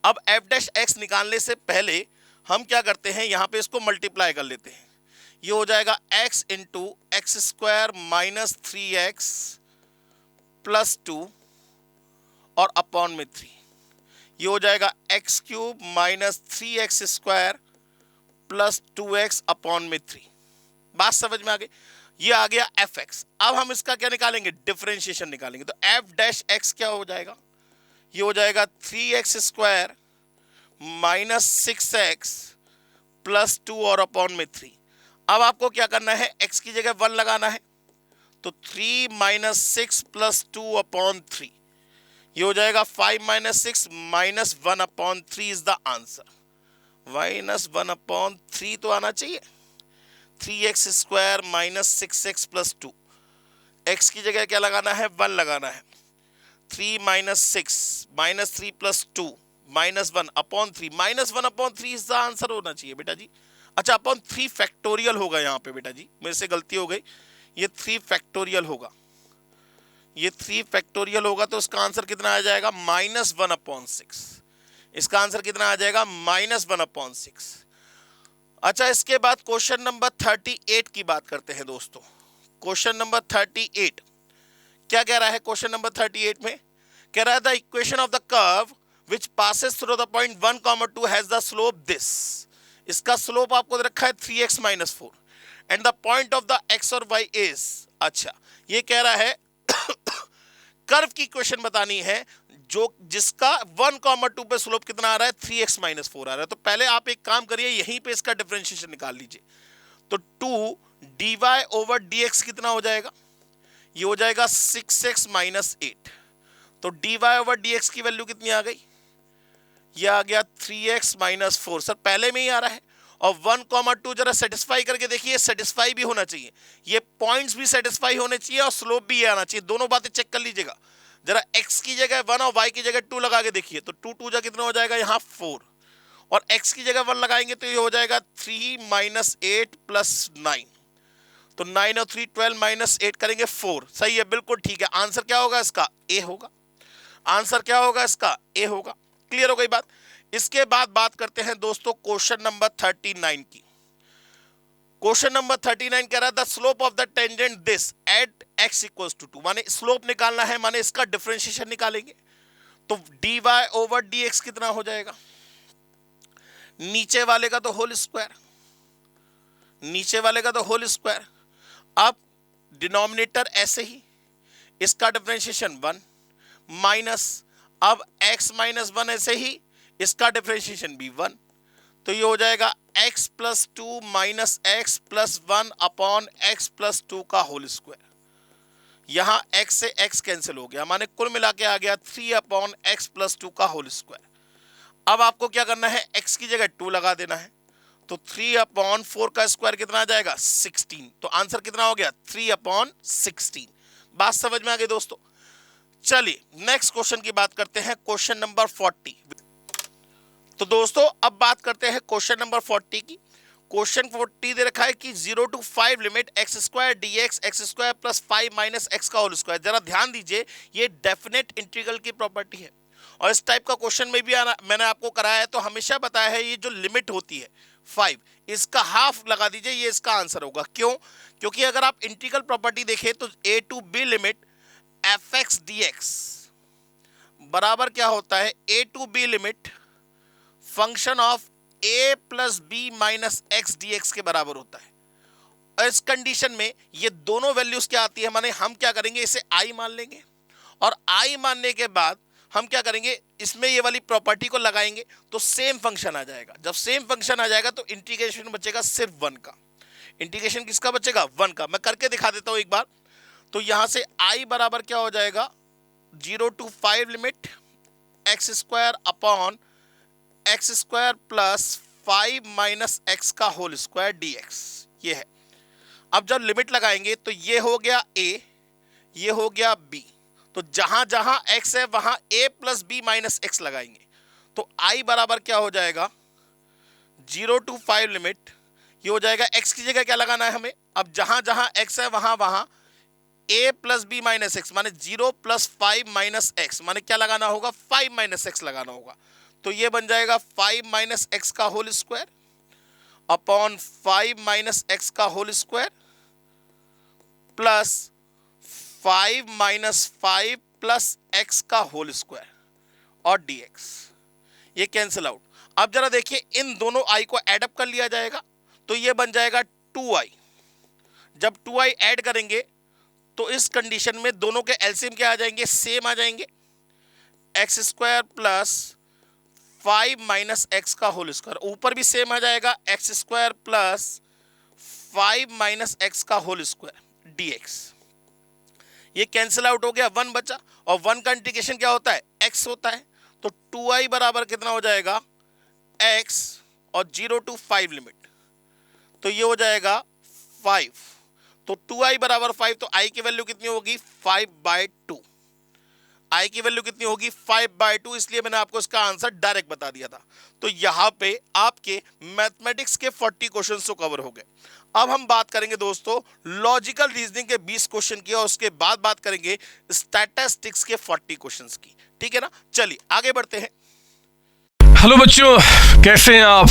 अब f-x निकालने से पहले हम क्या करते हैं, यहां पे इसको मल्टीप्लाई कर लेते हैं। ये हो जाएगा x into x square minus 3x plus 2 और अपॉन में 3, ये हो जाएगा x cube minus 3x square plus 2x upon में 3। बात समझ में आ गई, ये आ गया f(x). अब हम इसका क्या निकालेंगे, डिफरेंशिएशन निकालेंगे। तो f-x क्या हो जाएगा, ये हो जाएगा 3x square minus 6x plus 2 और अपॉन में 3। अब आपको क्या करना है, x की जगह 1 लगाना है, तो 3 माइनस 6 प्लस 2 अपॉन 3, ये हो जाएगा 5 minus 6 minus 1 upon 3 is the answer. Minus 1 upon 3 तो आना चाहिए। 3x square minus 6x plus 2, x की जगह क्या लगाना है, 1 लगाना है। 3 minus 6 minus 3 plus 2 minus 1 upon 3, minus 1 upon 3 is the answer होना चाहिए बेटा जी। अच्छा, अपॉन 3 फैक्टोरियल होगा यहाँ पे बेटा जी, मेरे से गलती हो गई, ये 3 फैक्टोरियल होगा, ये 3 फैक्टोरियल होगा, तो इसका आंसर कितना आ जाएगा, माइनस 1 अपॉन 6। इसका आंसर कितना आ जाएगा, माइनस 1 अपॉन 6। अच्छा, इसके बाद क्वेश्चन नंबर 38 की बात करते हैं दोस्तों। क्वेश्चन नंबर 38 क्या कह रहा है, क्वेश्चन नंबर 38 में कह रहा है the equation of the curve which passes through the point 1, 2 has the slope this. इसका स्लोप आपको दे रखा है 3x minus 4 and the point of the x और y इज। अच्छा, ये कह रहा है कर्व की इक्वेशन बतानी है जो जिसका 1, 2 पे स्लोप कितना आ रहा है, 3x माइनस 4 आ रहा है। तो पहले आप एक काम करिए, यहीं पे इसका डिफरेंशिएशन निकाल लीजिए। तो 2 dy ओवर dx कितना हो जाएगा, ये हो जाएगा 6x माइनस 8। तो dy ओवर dx की वैल्यू कितनी आ गई, ये आ गया 3x माइनस 4। सर पहले में ही आ रहा है, और 1, 2 जरा सेटिस्फाई करके देखिए, सेटिस्फाई भी होना चाहिए, ये पॉइंट्स भी सेटिस्फाई होने चाहिए और स्लोप भी ये आना चाहिए, दोनों बातें चेक कर लीजिएगा। जरा x की जगह 1 और y की जगह 2 लगा के देखिए, तो 2 2 जा कितना हो जाएगा यहाँ 4, और x की जगह 1 लगाएंगे तो ये हो जाएगा 3 माइनस 8 प्लस 9, तो 9 और 3 12 माइनस 8 करेंगे 4। सही है, बिल्कुल ठीक है। आंसर क्या होगा इसका, ए होगा। आंसर क्या होगा इसका, ए होगा। क्लियर हो गई बात। इसके बाद बात करते हैं दोस्तों क्वेश्चन नंबर 39 की। क्वेश्चन नंबर 39 कह रहा है the slope of the tangent this at x equals to 2, माने स्लोप निकालना है, माने इसका डिफरेंशिएशन निकालेंगे। तो dy ओवर dx कितना हो जाएगा, नीचे वाले का तो होल स्क्वायर, नीचे वाले का तो होल स्क्वायर। अब डिनोमिनेटर ऐसे ही, इसका डिफरेंशिएशन 1 माइनस, अब x माइनस 1 ऐसे ही, इसका डिफरेंशिएशन भी 1, तो ये हो जाएगा x plus 2 minus x plus 1 upon x plus 2 का होल स्क्वायर। यहां x से x कैंसिल हो गया, माने कुल मिला के आ गया 3 अपॉन x प्लस 2 का होल स्क्वायर। अब आपको क्या करना है, x की जगह 2 लगा देना है, तो 3 अपॉन 4 का स्क्वायर कितना आ जाएगा 16, तो आंसर कितना हो गया 3 अपॉन 16। बात समझ में आ गई दोस्तों। चलिए नेक्स्ट क्वेश्चन की बात करते हैं, क्वेश्चन नंबर 40। तो दोस्तों अब बात करते हैं क्वेश्चन नंबर 40 की। क्वेश्चन 40 दे रखा है कि 0 to 5 limit x square D x square plus 5 minus X का होल स्क्वायर। जरा ध्यान दीजिए, ये डेफिनेट इंटीग्रल की प्रॉपर्टी है और इस टाइप का क्वेश्चन में भी मैंने आपको कराया है, तो हमेशा बताया है ये जो लिमिट होती है 5, इसका हाफ लगा दीजिए, ये इसका आंसर होगा। क्यों? क्योंकि अगर आप इंटीग्रल प्रॉपर्टी देखें तो a to b limit f x d x बराबर क्या होता है, a to b limit function of a plus b minus x d x के बराबर होता है। और इस कंडीशन में ये दोनों वैल्यूज क्या आती है, माने हम क्या करेंगे, इसे i मान लेंगे और i मानने के बाद हम क्या करेंगे, इसमें ये वाली प्रॉपर्टी को लगाएंगे तो सेम फंक्शन आ जाएगा। जब सेम फंक्शन आ जाएगा तो इंटीग्रेशन बचेगा सिर्फ 1 का। इंटीग्रेशन किसका बचेगा, 1 का। मैं करके दिखा देता हूं एक बार। तो यहां से i बराबर क्या हो जाएगा, 0 to 5 limit x square upon x square plus 5 minus X का होल स्क्वायर डी एक्स, ये है। अब जब लिमिट लगाएंगे तो ये हो गया a, ये हो गया b, तो जहां जहां x है वहां a plus b minus x लगाएंगे, तो i बराबर क्या हो जाएगा 0 to 5 लिमिट, ये हो जाएगा x की जगह क्या लगाना है हमें, अब जहां जहां x है वहां वहां a plus b minus x, माने 0 प्लस 5 माइनस एक्स, माने क्या लगाना होगा 5 माइनस एक्स लगाना होगा। तो ये बन जाएगा 5 माइनस एक्स का whole square upon 5 minus X का whole square plus 5 minus 5 plus X का होल स्क्वायर और dx, ये कैंसिल आउट। अब जरा देखिए, इन दोनों i को ऐड अप कर लिया जाएगा तो ये बन जाएगा 2i। जब 2i ऐड करेंगे तो इस कंडीशन में दोनों के एलसीएम क्या आ जाएंगे, सेम आ जाएंगे, x square plus 5 minus X का होल स्क्वायर, ऊपर भी सेम आ जाएगा, x square plus 5 minus X का होल स्क्वायर dx। ये कैंसिल आउट हो गया, 1 बचा और 1 का इंटीग्रेशन क्या होता है, x होता है, तो 2i बराबर कितना हो जाएगा x और 0 to 5 लिमिट, तो ये हो जाएगा 5, तो 2i बराबर 5, तो i की वैल्यू कितनी होगी 5/2, i की वैल्यू कितनी होगी 5/2, इसलिए मैंने आपको इसका आंसर डायरेक्ट बता दिया था। तो यहां पे आपके मैथमेटिक्स के 40 क्वेश्चंस तो कवर हो गए। अब हम बात करेंगे दोस्तों लॉजिकल रीजनिंग के 20 क्वेश्चन की और उसके बाद बात करेंगे स्टैटिस्टिक्स के 40 क्वेश्चंस की, ठीक है ना। चलिए आगे बढ़ते हैं। हेलो बच्चों, कैसे हैं आप?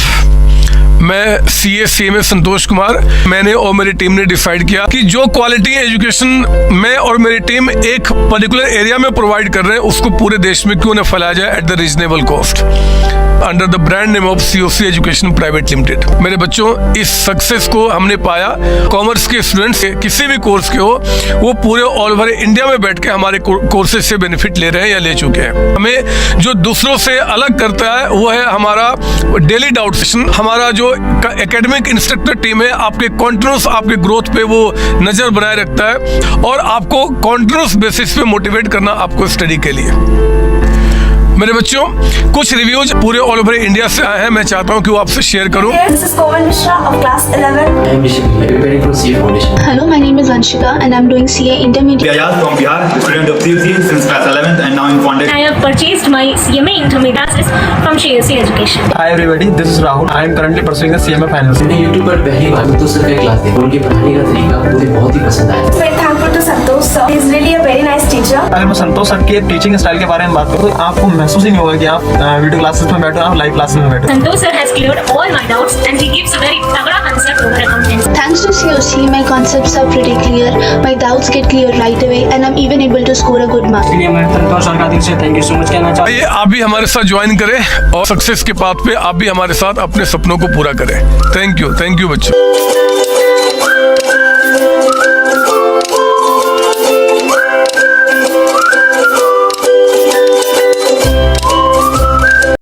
मैं CA संतोष कुमार। मैंने और मेरी टीम ने डिसाइड किया कि जो क्वालिटी एजुकेशन मैं और मेरी टीम एक पर्टिकुलर एरिया में प्रोवाइड कर रहे हैं उसको पूरे देश में क्यों न फैलाया जाए at the reasonable cost under the brand name of COC education private limited. मेरे बच्चों, इस सक्सेस को हमने पाया, कॉमर्स के स्टूडेंट्स किसी भी कोर्स के हो वो पूरे ऑल ओवर इंडिया में बैठ के हमारे कोर्सेज से बेनिफिट ले रहे हैं या ले चुके हैं। हमें जो दूसरों से अलग करता है वो है हमारा डेली डाउट सेशन। हमारा जो एकेडमिक इंस्ट्रक्टर टीम है आपके कॉन्टिन्यूस आपके ग्रोथ पे वो नजर बनाए रखता है और आपको कॉन्टिन्यूस बेसिस पे मोटिवेट करना आपको स्टडी के लिए। मेरे बच्चों, कुछ रिव्यूज पूरे ऑल ओवर इंडिया से आए हैं, मैं चाहता हूं कि वो आपसे शेयर करूं। This is Komal Mishra of class 11. I am Rishik, preparing for CA Foundation. Hello, my name is Anshika and I'm doing CA Intermediate. Ayaz from Bihar, student of COC since class 11th and now in founded. I have purchased my CMA Intermediate from COC Education. Hi everybody, this is Rahul. I am currently pursuing the CMA Finance. मैंने YouTube पर पहली बार तो sir का class देखा, उनके पढ़ाने का तरीका मुझे बहुत ही पसंद आया। Very thankful to Santosh sir. He is really a very nice teacher. अगर मैं संतोष सर के टीचिंग स्टाइल के बारे में बात करूँ तो आपको महसूस ही नहीं होगा कि आप वीडियो क्लासेस में बैठो, आप लाइव क्लासेस में बैठो। Santosh sir has cleared all my doubts and he gives a very तगड़ा concept over accounting. Thanks to COC, my concepts are pretty clear, my doubts get clear right away and I'm even able to score a good mark. इसलिए मैं संतोष sir का दिल से thank you so much कहना चाहता हूँ। आइए आप भी हमारे साथ ज्वाइन करें और सक्सेस के पाथ पे आप भी हमारे साथ अपने सपनों को पूरा करें। थैंक यू बच्चों।